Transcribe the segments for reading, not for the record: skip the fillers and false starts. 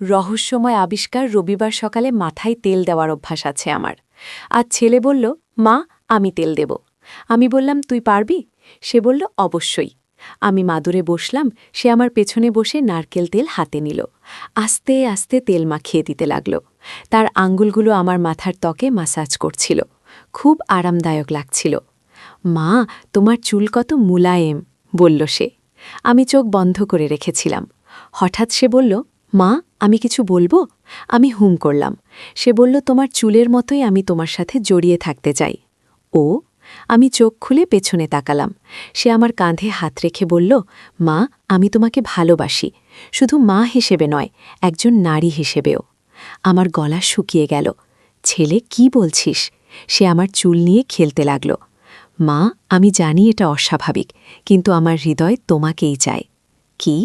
রহস্যময় আবিষ্কার রবিবার সকালে মাথায় তেল দেওয়ার অভ্যাস আছে আমার। আজ ছেলে বলল, মা আমি তেল দেব। আমি বললাম, তুই পারবি? সে বলল, অবশ্যই। আমি মাদুরে বসলাম, সে আমার পেছনে বসে নারকেল তেল হাতে নিল। আস্তে আস্তে তেল মাখিয়ে দিতে লাগল। তার আঙ্গুলগুলো আমার মাথার ত্বকে মাসাজ করছিল। খুব আরামদায়ক লাগছিল। মা, তোমার চুল কত মুলায়েম, বলল সে। আমি চোখ বন্ধ করে রেখেছিলাম। হঠাৎ সে বলল, মা আমি কিছু বলবো? আমি হুম করলাম। সে বলল, তোমার চুলের মতোই আমি তোমার সাথে জড়িয়ে থাকতে চাই। ও? আমি চোখ খুলে পেছনে তাকালাম। সে আমার কাঁধে হাত রেখে বলল, মা আমি তোমাকে ভালোবাসি, শুধু মা হিসেবে নয়, একজন নারী হিসেবেও। আমার গলা শুকিয়ে গেল। ছেলে কি বলছিস? সে আমার চুল নিয়ে খেলতে লাগল। মা আমি জানি এটা অস্বাভাবিক, কিন্তু আমার হৃদয় তোমাকেই চায়। কি?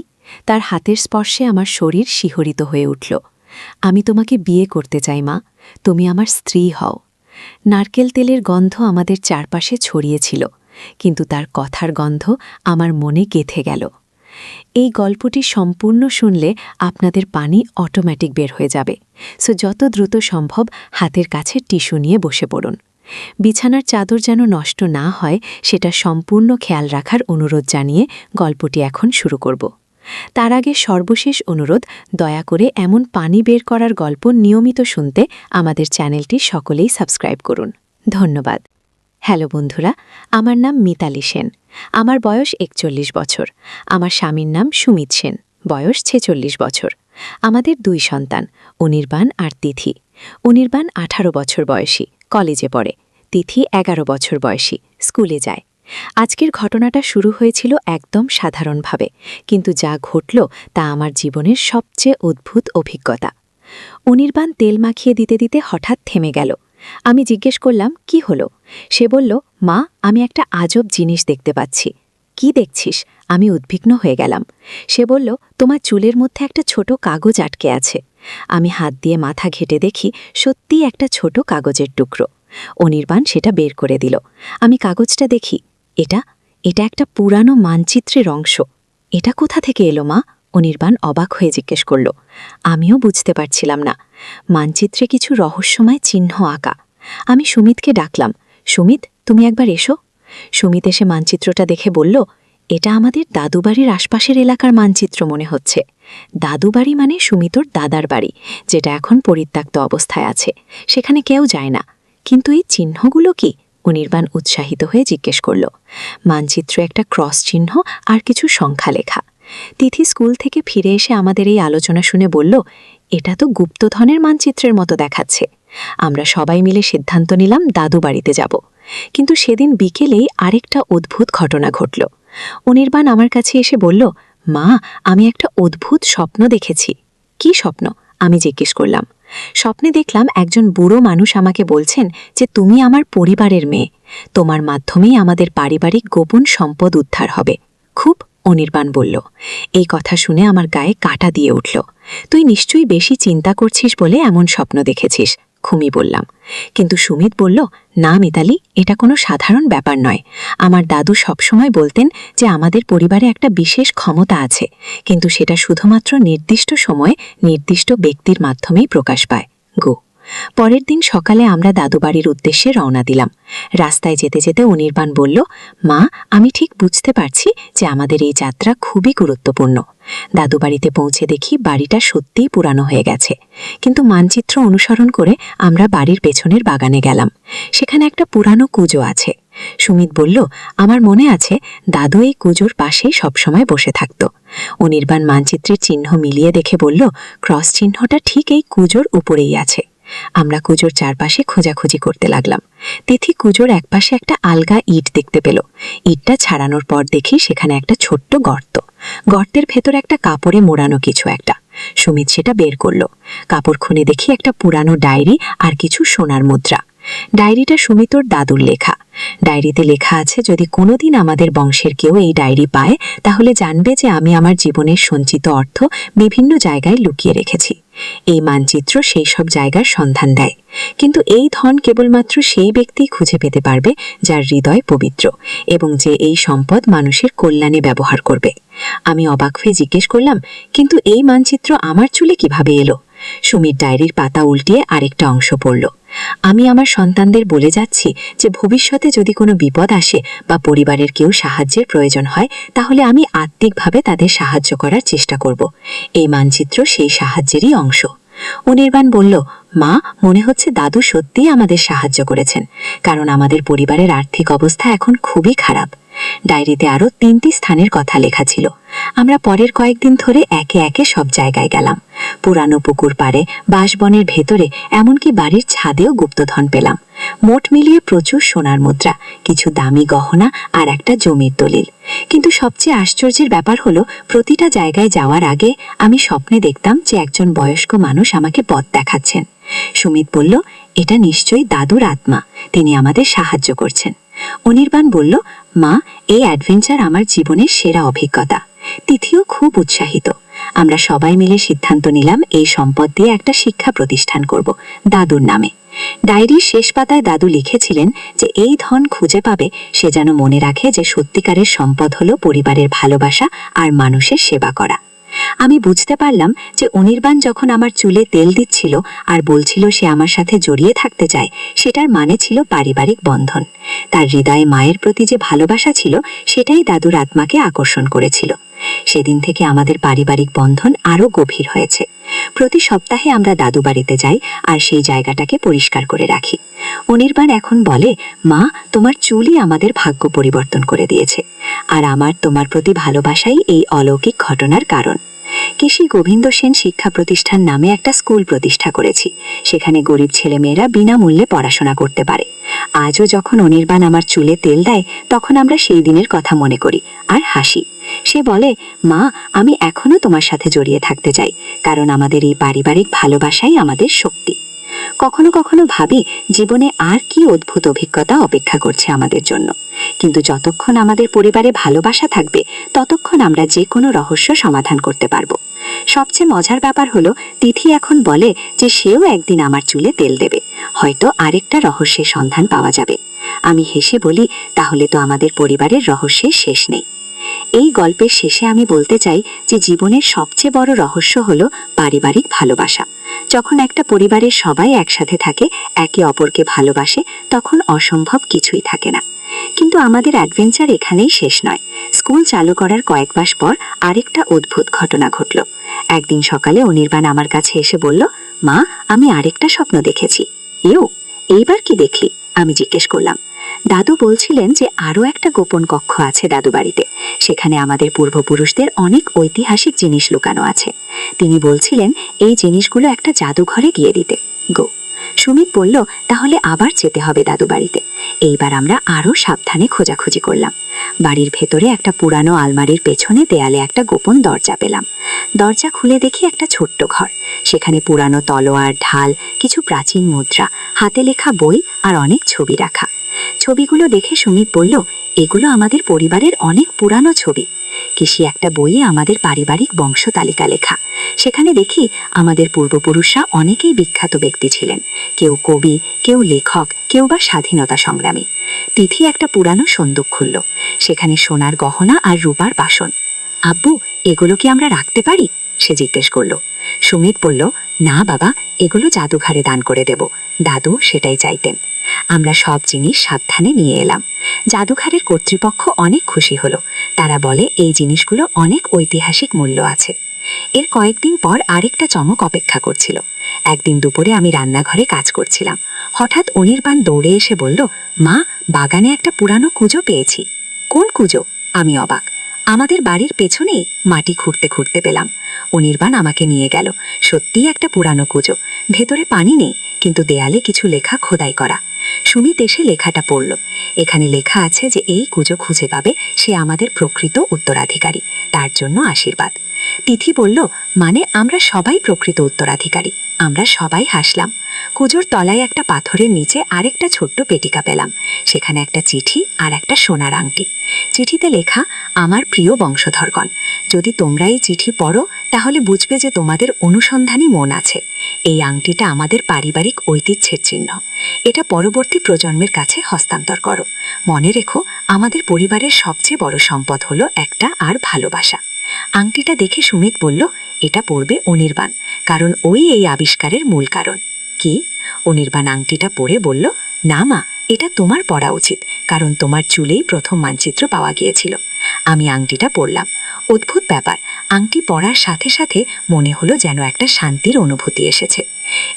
তার হাতের স্পর্শে আমার শরীর শিহরিত হয়ে উঠল। আমি তোমাকে বিয়ে করতে চাই মা, তুমি আমার স্ত্রী হও। নারকেল তেলের গন্ধ আমাদের চারপাশে ছড়িয়েছিল, কিন্তু তার কথার গন্ধ আমার মনে গেঁথে গেল। এই গল্পটি সম্পূর্ণ শুনলে আপনাদের পানি অটোমেটিক বের হয়ে যাবে, সো যত দ্রুত সম্ভব হাতের কাছে টিস্যু নিয়ে বসে পড়ুন। বিছানার চাদর যেন নষ্ট না হয় সেটা সম্পূর্ণ খেয়াল রাখার অনুরোধ জানিয়ে গল্পটি এখন শুরু করব। তার আগে সর্বশেষ অনুরোধ, দয়া করে এমন পানি বের করার গল্প নিয়মিত শুনতে আমাদের চ্যানেলটি সকলেই সাবস্ক্রাইব করুন। ধন্যবাদ। হ্যালো বন্ধুরা, আমার নাম মিতালি সেন। আমার বয়স ৪১ বছর। আমার স্বামীর নাম সুমিত সেন, বয়স ৪৬ বছর। আমাদের ২ সন্তান, অনির্বাণ আর তিথি। অনির্বাণ ১৮ বছর বয়সী, কলেজে পড়ে। তিথি ১১ বছর বয়সী, স্কুলে যায়। আজকের ঘটনাটা শুরু হয়েছিল একদম সাধারণভাবে, কিন্তু যা ঘটল তা আমার জীবনের সবচেয়ে অদ্ভুত অভিজ্ঞতা। অনির্বাণ তেল মাখিয়ে দিতে দিতে হঠাৎ থেমে গেল। আমি জিজ্ঞেস করলাম, কি হলো? সে বলল, মা আমি একটা আজব জিনিস দেখতে পাচ্ছি। কি দেখছিস? আমি উদ্বিগ্ন হয়ে গেলাম। সে বলল, তোমার চুলের মধ্যে একটা ছোট কাগজ আটকে আছে। আমি হাত দিয়ে মাথা ঘেঁটে দেখি সত্যিই একটা ছোট কাগজের টুকরো। অনির্বাণ সেটা বের করে দিল। আমি কাগজটা দেখি। এটা একটা পুরানো মানচিত্রের অংশ। এটা কোথা থেকে এলো মা? অনির্বাণ অবাক হয়ে জিজ্ঞেস করল। আমিও বুঝতে পারছিলাম না। মানচিত্রে কিছু রহস্যময় চিহ্ন আঁকা। আমি সুমিতকে ডাকলাম, সুমিত তুমি একবার এসো। সুমিত এসে মানচিত্রটা দেখে বলল, এটা আমাদের দাদুবাড়ির আশপাশের এলাকার মানচিত্র মনে হচ্ছে। দাদুবাড়ি মানে সুমিতর দাদার বাড়ি, যেটা এখন পরিত্যক্ত অবস্থায় আছে। সেখানে কেউ যায় না। কিন্তু এই চিহ্নগুলো কি? অনির্বাণ উৎসাহিত হয়ে জিজ্ঞেস করল। মানচিত্রে একটা ক্রস চিহ্ন আর কিছু সংখ্যা লেখা। তিথি স্কুল থেকে ফিরে এসে আমাদের এই আলোচনা শুনে বলল, এটা তো গুপ্তধনের মানচিত্রের মতো দেখাচ্ছে। আমরা সবাই মিলে সিদ্ধান্ত নিলাম দাদু বাড়িতে যাব। কিন্তু সেদিন বিকেলেই আরেকটা অদ্ভুত ঘটনা ঘটল। অনির্বাণ আমার কাছে এসে বলল, মা আমি একটা অদ্ভুত স্বপ্ন দেখেছি। কি স্বপ্ন? আমি জিজ্ঞেস করলাম। স্বপ্নে দেখলাম একজন বুড়ো মানুষ আমাকে বলছেন যে তুমি আমার পরিবারের মেয়ে, তোমার মাধ্যমেই আমাদের পারিবারিক গোপন সম্পদ উদ্ধার হবে। খুব? অনির্বাণ বলল। এই কথা শুনে আমার গায়ে কাঁটা দিয়ে উঠল। তুই নিশ্চয়ই বেশি চিন্তা করছিস বলে এমন স্বপ্ন দেখেছিস, খুমি বললাম। কিন্তু সুমিত বলল, না মিতালি, এটা কোনো সাধারণ ব্যাপার নয়। আমার দাদু সবসময় বলতেন যে আমাদের পরিবারে একটা বিশেষ ক্ষমতা আছে, কিন্তু সেটা শুধুমাত্র নির্দিষ্ট সময়ে নির্দিষ্ট ব্যক্তির মাধ্যমেই প্রকাশ পায়। গো। পরের দিন সকালে আমরা দাদুবাড়ির উদ্দেশ্যে রওনা দিলাম। রাস্তায় যেতে যেতে অনির্বাণ বলল, মা আমি ঠিক বুঝতে পারছি যে আমাদের এই যাত্রা খুবই গুরুত্বপূর্ণ। দাদুবাড়িতে পৌঁছে দেখি বাড়িটা সত্যিই পুরানো হয়ে গেছে, কিন্তু মানচিত্র অনুসরণ করে আমরা বাড়ির পেছনের বাগানে গেলাম। সেখানে একটা পুরানো কুজো আছে। সুমিত বলল, আমার মনে আছে দাদু এই কুজোর পাশেই সবসময় বসে থাকত। অনির্বাণ মানচিত্রের চিহ্ন মিলিয়ে দেখে বলল, ক্রস চিহ্নটা ঠিক এই কুজোর উপরেই আছে। আমরা কুজোর চারপাশে খোঁজাখুঁজি করতে লাগলাম। তিথি কুজোর একপাশে একটা আলগা ইট দেখতে পেল। ইটটা ছাড়ানোর পর দেখি সেখানে একটা ছোট্ট গর্ত। গর্তের ভেতর একটা কাপড়ে মোড়ানো কিছু একটা। সুমিত সেটা বের করল। কাপড় খুলে দেখি একটা পুরানো ডায়েরি আর কিছু সোনার মুদ্রা। ডায়েরিটা সুমিতর দাদুর লেখা। ডায়েরিতে লেখা আছে, যদি কোনোদিন আমাদের বংশের কেউ এই ডায়েরি পায় তাহলে জানবে যে আমি আমার জীবনের সঞ্চিত অর্থ বিভিন্ন জায়গায় লুকিয়ে রেখেছি। এই মানচিত্র সেই সব জায়গার সন্ধান দেয়, কিন্তু এই ধন কেবলমাত্র সেই ব্যক্তি খুঁজে পেতে পারবে যার হৃদয় পবিত্র এবং যে এই সম্পদ মানুষের কল্যাণে ব্যবহার করবে। আমি অবাক হয়ে জিজ্ঞেস করলাম, কিন্তু এই মানচিত্র আমার চুলে কিভাবে এলো? সুমির ডায়েরির পাতা উল্টিয়ে আরেকটা অংশ পড়ল। আমি আমার সন্তানদের বলে যাচ্ছি যে ভবিষ্যতে যদি কোনো বিপদ আসে বা পরিবারের কেউ সাহায্যের প্রয়োজন হয়, তাহলে আমি আত্মিকভাবে তাদের সাহায্য করার চেষ্টা করব। এই মানচিত্র সেই সাহায্যেরই অংশ। অনির্বাণ বলল, মা, মনে হচ্ছে দাদু সত্যিই আমাদের সাহায্য করেছেন, কারণ আমাদের পরিবারের আর্থিক অবস্থা এখন খুবই খারাপ। ডায়েরিতে আরও 3টি স্থানের কথা লেখা ছিল। আমরা পরের কয়েকদিন ধরে একে একে সব জায়গায় গেলাম। পুরানো পুকুর পাড়ে, বাঁশবনের ভেতরে, এমনকি বাড়ির ছাদেও গুপ্তধন পেলাম। মোট মিলিয়ে প্রচুর সোনার মুদ্রা, কিছু দামি গহনা আর একটা জমির দলিল। কিন্তু সবচেয়ে আশ্চর্যের ব্যাপার হলো, প্রতিটা জায়গায় যাওয়ার আগে আমি স্বপ্নে দেখতাম যে একজন বয়স্ক মানুষ আমাকে পথ দেখাচ্ছেন। সুমিত বলল, এটা নিশ্চয়ই দাদুর আত্মা, তিনি আমাদের সাহায্য করছেন। অনির্বাণ বলল, মা, এই অ্যাডভেঞ্চার আমার জীবনের সেরা অভিজ্ঞতা। তিথিও খুব উৎসাহিত। আমরা সবাই মিলে সিদ্ধান্ত নিলাম এই সম্পদ দিয়ে একটা শিক্ষা প্রতিষ্ঠান করব, দাদুর নামে। ডায়েরির শেষ পাতায় দাদু লিখেছিলেন যে এই ধন খুঁজে পাবে সে যেন মনে রাখে যে সত্যিকারের সম্পদ হলো পরিবারের ভালোবাসা আর মানুষের সেবা করা। আমি বুঝতে পারলাম যে অনির্বাণ যখন আমার চুলে তেল দিচ্ছিল আর বলছিল সে আমার সাথে জড়িয়ে থাকতে চায়, সেটার মানে ছিল পারিবারিক বন্ধন। তার হৃদয়ে মায়ের প্রতি যে ভালোবাসা ছিল, সেটাই দাদুর আত্মাকে আকর্ষণ করেছিল। সেদিন থেকে আমাদের পারিবারিক বন্ধন আরও গভীর হয়েছে। প্রতি সপ্তাহে আমরা দাদু বাড়িতে যাই আর সেই জায়গাটাকে পরিষ্কার করে রাখি। অনির্বাণ এখন বলে, মা, তোমার চুলই আমাদের ভাগ্য পরিবর্তন করে দিয়েছে, আর আমার তোমার প্রতি ভালোবাসাই এই অলৌকিক ঘটনার কারণ। কেশী গোবিন্দ সেন শিক্ষা প্রতিষ্ঠান নামে একটা স্কুল প্রতিষ্ঠা করেছি। সেখানে গরিব ছেলেমেয়েরা বিনামূল্যে পড়াশোনা করতে পারে। আজও যখন অনির্বাণ আমার চুলে তেল দেয়, তখন আমরা সেই দিনের কথা মনে করি আর হাসি। সে বলে, মা, আমি এখনো তোমার সাথে জড়িয়ে থাকতে চাই, কারণ আমাদের এই পারিবারিক ভালোবাসাই আমাদের শক্তি। কখনো কখনো ভাবি জীবনে আর কি অদ্ভুত অভিজ্ঞতা অপেক্ষা করছে আমাদের জন্য, কিন্তু যতক্ষণ আমাদের পরিবারে ভালোবাসা থাকবে, ততক্ষণ আমরা যে কোনো রহস্য সমাধান করতে পারবো। সবচেয়ে মজার ব্যাপার হলো, তিথি এখন বলে যে সেও একদিন আমার চুলে তেল দেবে, হয়তো আরেকটা রহস্যের সন্ধান পাওয়া যাবে। আমি হেসে বলি, তাহলে তো আমাদের পরিবারের রহস্যের শেষ নেই। এই গল্পের শেষে আমি বলতে চাই যে জীবনের সবচেয়ে বড় রহস্য হলো পারিবারিক ভালোবাসা। যখন একটা পরিবারের সবাই একসাথে থাকে, একে অপরকে ভালোবাসে, তখন অসম্ভব কিছুই থাকে না। কিন্তু আমাদের অ্যাডভেঞ্চার এখানেই শেষ নয়। স্কুল চালু করার কয়েক মাস পর আরেকটা অদ্ভুত ঘটনা ঘটল। একদিন সকালে অনির্বাণ আমার কাছে এসে বলল, মা, আমি আরেকটা স্বপ্ন দেখেছি। এইবার কি দেখলি? আমি জিজ্ঞেস করলাম। দাদু বলছিলেন যে আরও একটা গোপন কক্ষ আছে দাদু বাড়িতে। সেখানে আমাদের পূর্বপুরুষদের অনেক ঐতিহাসিক জিনিস লুকানো আছে। তিনি বলছিলেন এই জিনিসগুলো একটা জাদুঘরে গিয়ে দিতে। সুমিত বলল, তাহলে আবার যেতে হবে দাদু বাড়িতে। এইবার আমরা আরও সাবধানে খোঁজাখুঁজি করলাম। বাড়ির ভেতরে একটা পুরানো আলমারির পেছনে দেয়ালে একটা গোপন দরজা পেলাম। দরজা খুলে দেখি একটা ছোট্ট ঘর। সেখানে পুরানো তলোয়ার, ঢাল, কিছু প্রাচীন মুদ্রা, হাতে লেখা বই আর অনেক ছবি রাখা। ছবিগুলো দেখে সুমিত বলল, এগুলো আমাদের পরিবারের অনেক পুরানো ছবি। কেশী একটা বইয়ে আমাদের পারিবারিক বংশ তালিকা লেখা। সেখানে দেখি আমাদের পূর্বপুরুষরা অনেকেই বিখ্যাত ব্যক্তি ছিলেন, কেউ কবি, কেউ লেখক, কেউ বা স্বাধীনতা সংগ্রামী। তিথি একটা পুরানো সন্দুক খুলল। সেখানে সোনার গহনা আর রূপার বাসন। আব্বু, এগুলো কি আমরা রাখতে পারি? সে জিজ্ঞেস করল। সুমিত বলল, না বাবা, এগুলো জাদুঘরে দান করে দেব। দাদু সেটাই চাইতেন। আমরা সব জিনিস সাবধানে নিয়ে এলাম। জাদুঘরের কর্তৃপক্ষ অনেক খুশি হলো। তারা বলে এই জিনিসগুলো অনেক ঐতিহাসিক মূল্য আছে। এর কয়েকদিন পর আরেকটা চমক অপেক্ষা করছিল। একদিন দুপুরে আমি রান্নাঘরে কাজ করছিলাম। হঠাৎ অনির্বাণ দৌড়ে এসে বলল, মা, বাগানে একটা পুরানো কুজো পেয়েছি। কোন কুজো? আমি অবাক। আমাদের বাড়ির পেছনেই মাটি খুঁড়তে খুঁড়তে পেলাম। অনির্বাণ আমাকে নিয়ে গেল। সত্যিই একটা পুরানো কুজো। ভেতরে পানি নেই, কিন্তু দেয়ালে কিছু লেখা খোদাই করা। সুমিত এসে লেখাটা পড়ল। এখানে লেখা আছে যে এই কুজো খুঁজে পাবে সে আমাদের প্রকৃত উত্তরাধিকারী, তার জন্য আশীর্বাদ। তিথি বলল, মানে আমরা সবাই প্রকৃত উত্তরাধিকারী। আমরা সবাই হাসলাম। কুজোর তলায় একটা পাথরের নিচে আরেকটা ছোট্ট পেটিকা পেলাম। সেখানে একটা চিঠি আর একটা সোনার আংটি। চিঠিতে লেখা, আমার প্রিয় বংশধরগণ, যদি তোমরা এই চিঠি পড়ো তাহলে বুঝবে যে তোমাদের অনুসন্ধানী মন আছে। এই আংটিটা আমাদের পারিবারিক ঐতিহ্যের চিহ্ন। এটা পরবর্তী প্রজন্মের কাছে হস্তান্তর করো। মনে রেখো, আমাদের পরিবারের সবচেয়ে বড় সম্পদ হলো একটা আর ভালোবাসা। আংটিটা দেখে সুমিত বলল, এটা পড়বে অনির্বাণ, কারণ ওই এই আবিষ্কারের মূল কারণ। কি? অনির্বাণ আংটিটা পরে বলল, না মা, এটা তোমার পড়া উচিত, কারণ তোমার চুলেই প্রথম মানচিত্র পাওয়া গিয়েছিল। আমি আংটিটা পরলাম। অদ্ভুত ব্যাপার, আংটি পরার সাথে সাথে মনে হলো যেন একটা শান্তির অনুভূতি এসেছে।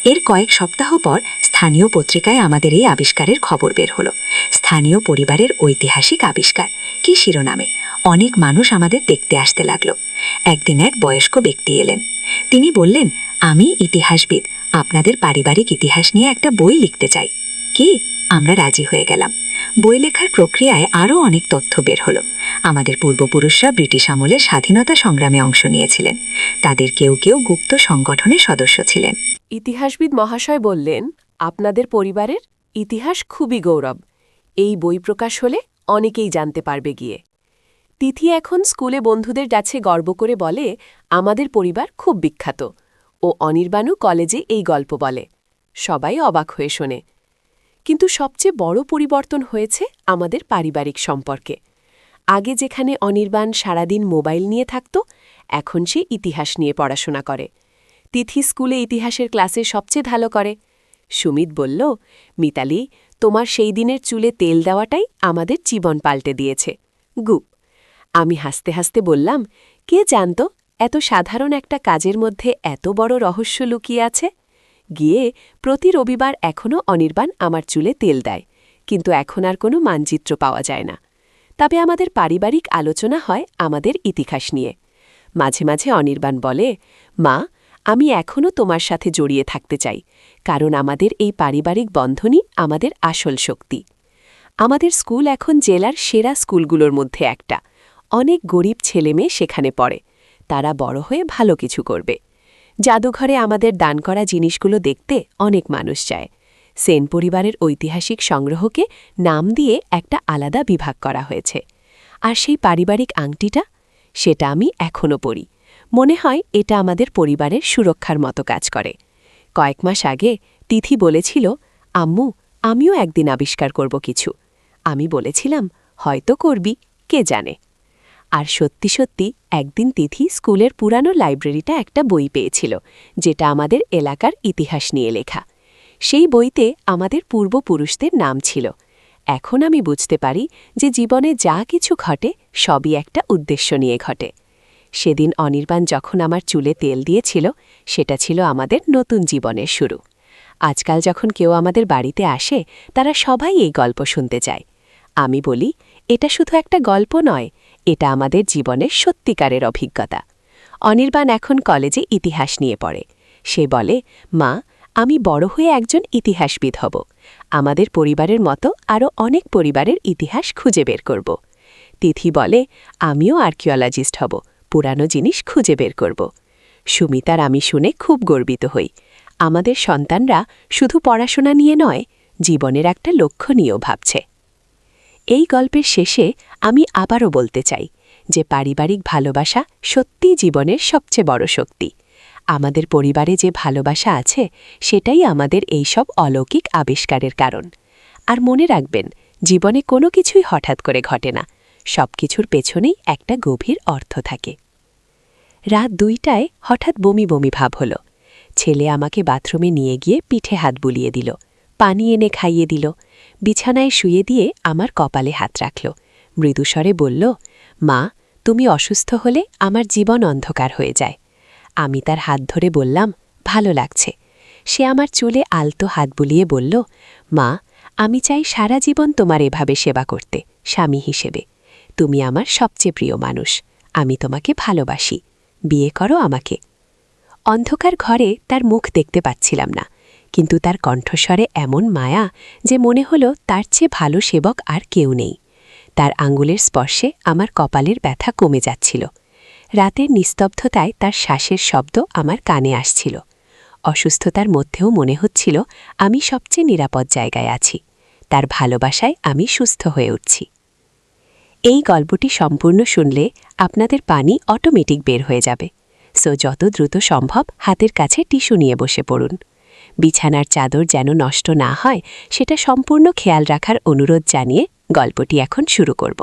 এর কয়েক সপ্তাহ পর স্থানীয় পত্রিকায় আমাদের এই আবিষ্কারের খবর বের হলো। স্থানীয় পরিবারের ঐতিহাসিক আবিষ্কার, কি শিরোনামে! অনেক মানুষ আমাদের দেখতে আসতে লাগলো। একদিন এক বয়স্ক ব্যক্তি এলেন। তিনি বললেন, আমি ইতিহাসবিদ, আপনাদের পারিবারিক ইতিহাস নিয়ে একটা বই লিখতে চাই। কি? আমরা রাজি হয়ে গেলাম। বই লেখার প্রক্রিয়ায় আরও অনেক তথ্য বের হলো। আমাদের পূর্বপুরুষরা ব্রিটিশ আমলে স্বাধীনতা সংগ্রামে অংশ নিয়েছিলেন। তাদের কেউ কেউ গুপ্ত সংগঠনের সদস্য ছিলেন। ইতিহাসবিদ মহাশয় বললেন, আপনাদের পরিবারের ইতিহাস খুবই গৌরব। এই বই প্রকাশ হলে অনেকেই জানতে পারবে গিয়ে। তিথি এখন স্কুলে বন্ধুদের কাছে গর্ব করে বলে, আমাদের পরিবার খুব বিখ্যাত। ও অনির্বাণও কলেজে এই গল্প বলে। সবাই অবাক হয়ে শোনে। কিন্তু সবচেয়ে বড় পরিবর্তন হয়েছে আমাদের পারিবারিক সম্পর্কে। আগে যেখানে অনির্বাণ সারাদিন মোবাইল নিয়ে থাকত, এখন সে ইতিহাস নিয়ে পড়াশোনা করে। তিথি স্কুলে ইতিহাসের ক্লাসে সবচেয়ে ভালো করে। সুমিত বলল, মিতালি, তোমার সেই দিনের চুলে তেল দেওয়াটাই আমাদের জীবন পাল্টে দিয়েছে। গুপ। আমি হাসতে হাসতে বললাম, কে জানত এত সাধারণ একটা কাজের মধ্যে এত বড় রহস্য লুকিয়ে আছে। গিয়ে প্রতি রবিবার এখনও অনির্বাণ আমার চুলে তেল দেয়, কিন্তু এখন আর কোনো মানচিত্র পাওয়া যায় না। তবে আমাদের পারিবারিক আলোচনা হয় আমাদের ইতিহাস নিয়ে। মাঝে মাঝে অনির্বাণ বলে, মা, আমি এখনও তোমার সাথে জড়িয়ে থাকতে চাই, কারণ আমাদের এই পারিবারিক বন্ধনই আমাদের আসল শক্তি। আমাদের স্কুল এখন জেলার সেরা স্কুলগুলোর মধ্যে একটা। অনেক গরিব ছেলেমেয়ে সেখানে পড়ে। তারা বড় হয়ে ভালো কিছু করবে। জাদুঘরে আমাদের দান করা জিনিসগুলো দেখতে অনেক মানুষ যায়। সেন পরিবারের ঐতিহাসিক সংগ্রহকে নাম দিয়ে একটা আলাদা বিভাগ করা হয়েছে। আর সেই পারিবারিক আংটিটা, সেটা আমি এখনও পরি। মনে হয় এটা আমাদের পরিবারের সুরক্ষার মতো কাজ করে। কয়েক মাস আগে তিথি বলেছিল, আম্মু, আমিও একদিন আবিষ্কার করব কিছু। আমি বলেছিলাম, হয়তো করবি, কে জানে। আর সত্যি সত্যি একদিন তিথি স্কুলের পুরানো লাইব্রেরিটা একটা বই পেয়েছিল, যেটা আমাদের এলাকার ইতিহাস নিয়ে লেখা। সেই বইতে আমাদের পূর্বপুরুষদের নাম ছিল। এখন আমি বুঝতে পারি যে জীবনে যা কিছু ঘটে সবই একটা উদ্দেশ্য নিয়ে ঘটে। সেদিন অনির্বাণ যখন আমার চুলে তেল দিয়েছিল, সেটা ছিল আমাদের নতুন জীবনের শুরু। আজকাল যখন কেউ আমাদের বাড়িতে আসে, তারা সবাই এই গল্প শুনতে চায়। আমি বলি, এটা শুধু একটা গল্প নয়, এটা আমাদের জীবনের সত্যিকারের অভিজ্ঞতা। অনির্বাণ এখন কলেজে ইতিহাস নিয়ে পড়ে। সে বলে, মা, আমি বড় হয়ে একজন ইতিহাসবিদ হব। আমাদের পরিবারের মতো আরও অনেক পরিবারের ইতিহাস খুঁজে বের করব। তিথি বলে, আমিও আর্কিওলজিস্ট হব, পুরানো জিনিস খুঁজে বের করব। সুমিতার আমি শুনে খুব গর্বিত হই। আমাদের সন্তানরা শুধু পড়াশোনা নিয়ে নয়, জীবনের একটা লক্ষ্য নিয়েও ভাবছে। এই গল্পের শেষে আমি আবারও বলতে চাই যে পারিবারিক ভালোবাসা সত্যিই জীবনের সবচেয়ে বড় শক্তি। আমাদের পরিবারে যে ভালোবাসা আছে, সেটাই আমাদের এই সব অলৌকিক আবিষ্কারের কারণ। আর মনে রাখবেন, জীবনে কোনো কিছুই হঠাৎ করে ঘটে না, সব কিছুর পেছনেই একটা গভীর অর্থ থাকে। রাত 2টায় হঠাৎ বমি বমি ভাব হলো। ছেলে আমাকে বাথরুমে নিয়ে গিয়ে পিঠে হাত বুলিয়ে দিল, পানি এনে খাইয়ে দিল, বিছানায় শুয়ে দিয়ে আমার কপালে হাত রাখল, মৃদুস্বরে বলল, মা, তুমি অসুস্থ হলে আমার জীবন অন্ধকার হয়ে যায়। আমি তার হাত ধরে বললাম, ভালো লাগছে। সে আমার চুলে আলতো হাত বুলিয়ে বলল, মা, আমি চাই সারা জীবন তোমার এভাবে সেবা করতে, স্বামী হিসেবে। তুমি আমার সবচেয়ে প্রিয় মানুষ। আমি তোমাকে ভালোবাসি। বিয়ে করো আমাকে। অন্ধকার ঘরে তার মুখ দেখতে পাচ্ছিলাম না, কিন্তু তার কণ্ঠস্বরে এমন মায়া যে মনে হলো তার চেয়ে ভালো সেবক আর কেউ নেই। তার আঙ্গুলের স্পর্শে আমার কপালের ব্যথা কমে যাচ্ছিল। রাতের নিস্তব্ধতায় তার শ্বাসের শব্দ আমার কানে আসছিল। অসুস্থতার মধ্যেও মনে হচ্ছিল আমি সবচেয়ে নিরাপদ জায়গায় আছি। তার ভালোবাসায় আমি সুস্থ হয়ে উঠছি। এই গল্পটি সম্পূর্ণ শুনলে আপনাদের পানি অটোমেটিক বের হয়ে যাবে। সো যত দ্রুত সম্ভব হাতের কাছে টিস্যু নিয়ে বসে পড়ুন। বিছানার চাদর যেন নষ্ট না হয়, সেটা সম্পূর্ণ খেয়াল রাখার অনুরোধ জানিয়ে গল্পটি এখন শুরু করব।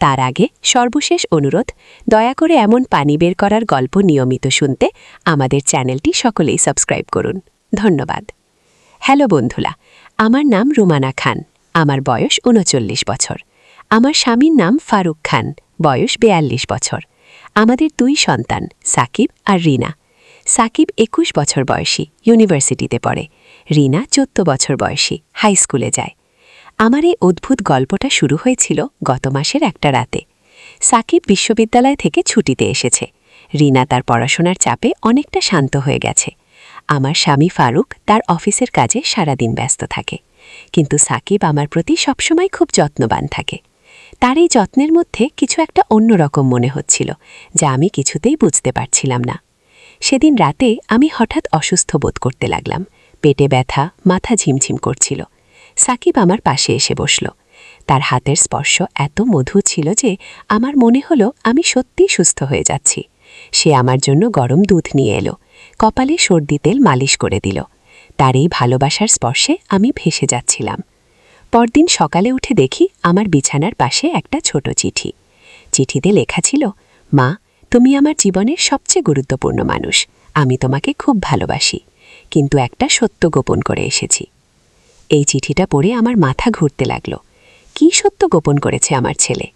তার আগে সর্বশেষ অনুরোধ, দয়া করে এমন পানি বের করার গল্প নিয়মিত শুনতে আমাদের চ্যানেলটি সকলেই সাবস্ক্রাইব করুন। ধন্যবাদ। হ্যালো বন্ধুরা, আমার নাম রুমানা খান। আমার বয়স ৩৯ বছর। আমার স্বামীর নাম ফারুক খান, বয়স ৪২ বছর। আমাদের ২ সন্তান, সাকিব আর রিনা। সাকিব ২১ বছর বয়সী, ইউনিভার্সিটিতে পড়ে। রিনা ১৪ বছর বয়সী, হাই স্কুলে যায়। আমার এই অদ্ভুত গল্পটা শুরু হয়েছিল গত মাসের একটা রাতে। সাকিব বিশ্ববিদ্যালয় থেকে ছুটিতে এসেছে। রিনা তার পড়াশোনার চাপে অনেকটা শান্ত হয়ে গেছে। আমার স্বামী ফারুক তার অফিসের কাজে সারাদিন ব্যস্ত থাকে। কিন্তু সাকিব আমার প্রতি সবসময় খুব যত্নবান থাকে। তার এই যত্নের মধ্যে কিছু একটা অন্যরকম মনে হচ্ছিল, যা আমি কিছুতেই বুঝতে পারছিলাম না। সেদিন রাতে আমি হঠাৎ অসুস্থ বোধ করতে লাগলাম। পেটে ব্যথা, মাথা ঝিমঝিম করছিল। সাকিব আমার পাশে এসে বসল। তার হাতের স্পর্শ এত মধুর ছিল যে আমার মনে হলো আমি সত্যিই সুস্থ হয়ে যাচ্ছি। সে আমার জন্য গরম দুধ নিয়ে এলো, কপালে সর্দি তেল মালিশ করে দিল। তার এই ভালোবাসার স্পর্শে আমি ভেসে যাচ্ছিলাম। পরদিন সকালে উঠে দেখি আমার বিছানার পাশে একটা ছোট চিঠি। চিঠিতে লেখা ছিল, মা, তুমি আমার জীবনের সবচেয়ে গুরুত্বপূর্ণ মানুষ। আমি তোমাকে খুব ভালোবাসি, কিন্তু একটা সত্য গোপন করে এসেছি। এই চিঠিটা পড়ে আমার মাথা ঘুরতে লাগল। কী সত্য গোপন করেছে আমার ছেলে?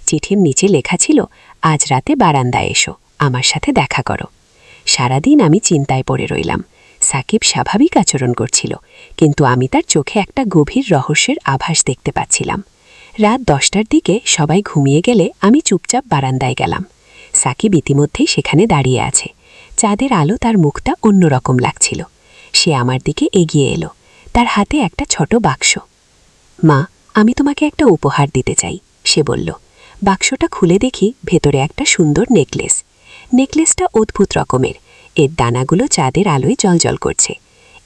চিঠির নিচে লেখা ছিল, আজ রাতে বারান্দায় এসো, আমার সাথে দেখা করো। সারাদিন আমি চিন্তায় পড়ে রইলাম। সাকিব স্বাভাবিক আচরণ করছিল, কিন্তু আমি তার চোখে একটা গভীর রহস্যের আভাস দেখতে পাচ্ছিলাম। রাত ১০টার দিকে সবাই ঘুমিয়ে গেলে আমি চুপচাপ বারান্দায় গেলাম। সাকিব ইতিমধ্যেই সেখানে দাঁড়িয়ে আছে। চাঁদের আলো তার মুখটা অন্যরকম লাগছিল। সে আমার দিকে এগিয়ে এলো, তার হাতে একটা ছোট বাক্স। মা, আমি তোমাকে একটা উপহার দিতে চাই, সে বলল। বাক্সটা খুলে দেখি ভেতরে একটা সুন্দর নেকলেস। নেকলেসটা অদ্ভুত রকমের, এর দানাগুলো চাঁদের আলোয় জ্বলজ্বল করছে।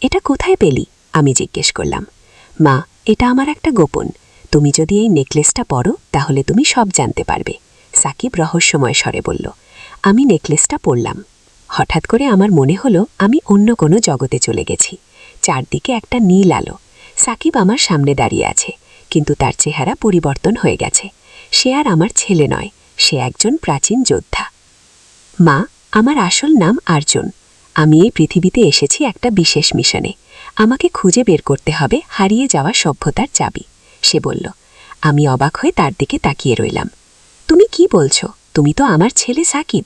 এটা কোথায় পেলি? আমি জিজ্ঞেস করলাম। মা, এটা আমার একটা গোপন। তুমি যদি এই নেকলেসটা পরো তাহলে তুমি সব জানতে পারবে, সাকিব রহস্যময় স্বরে বলল। আমি নেকলেসটা পরলাম। হঠাৎ করে আমার মনে হলো আমি অন্য কোনো জগতে চলে গেছি। চারদিকে একটা নীল আলো। সাকিব আমার সামনে দাঁড়িয়ে আছে, কিন্তু তার চেহারা পরিবর্তন হয়ে গেছে। সে আর আমার ছেলে নয়, সে একজন প্রাচীন যোদ্ধা। মা, আমার আসল নাম আর্জুন। আমি এই পৃথিবীতে এসেছি একটা বিশেষ মিশনে। আমাকে খুঁজে বের করতে হবে হারিয়ে যাওয়া সভ্যতার চাবি, সে বলল। আমি অবাক হয়ে তার দিকে তাকিয়ে রইলাম। তুমি কি বলছো? তুমি তো আমার ছেলে সাকিব।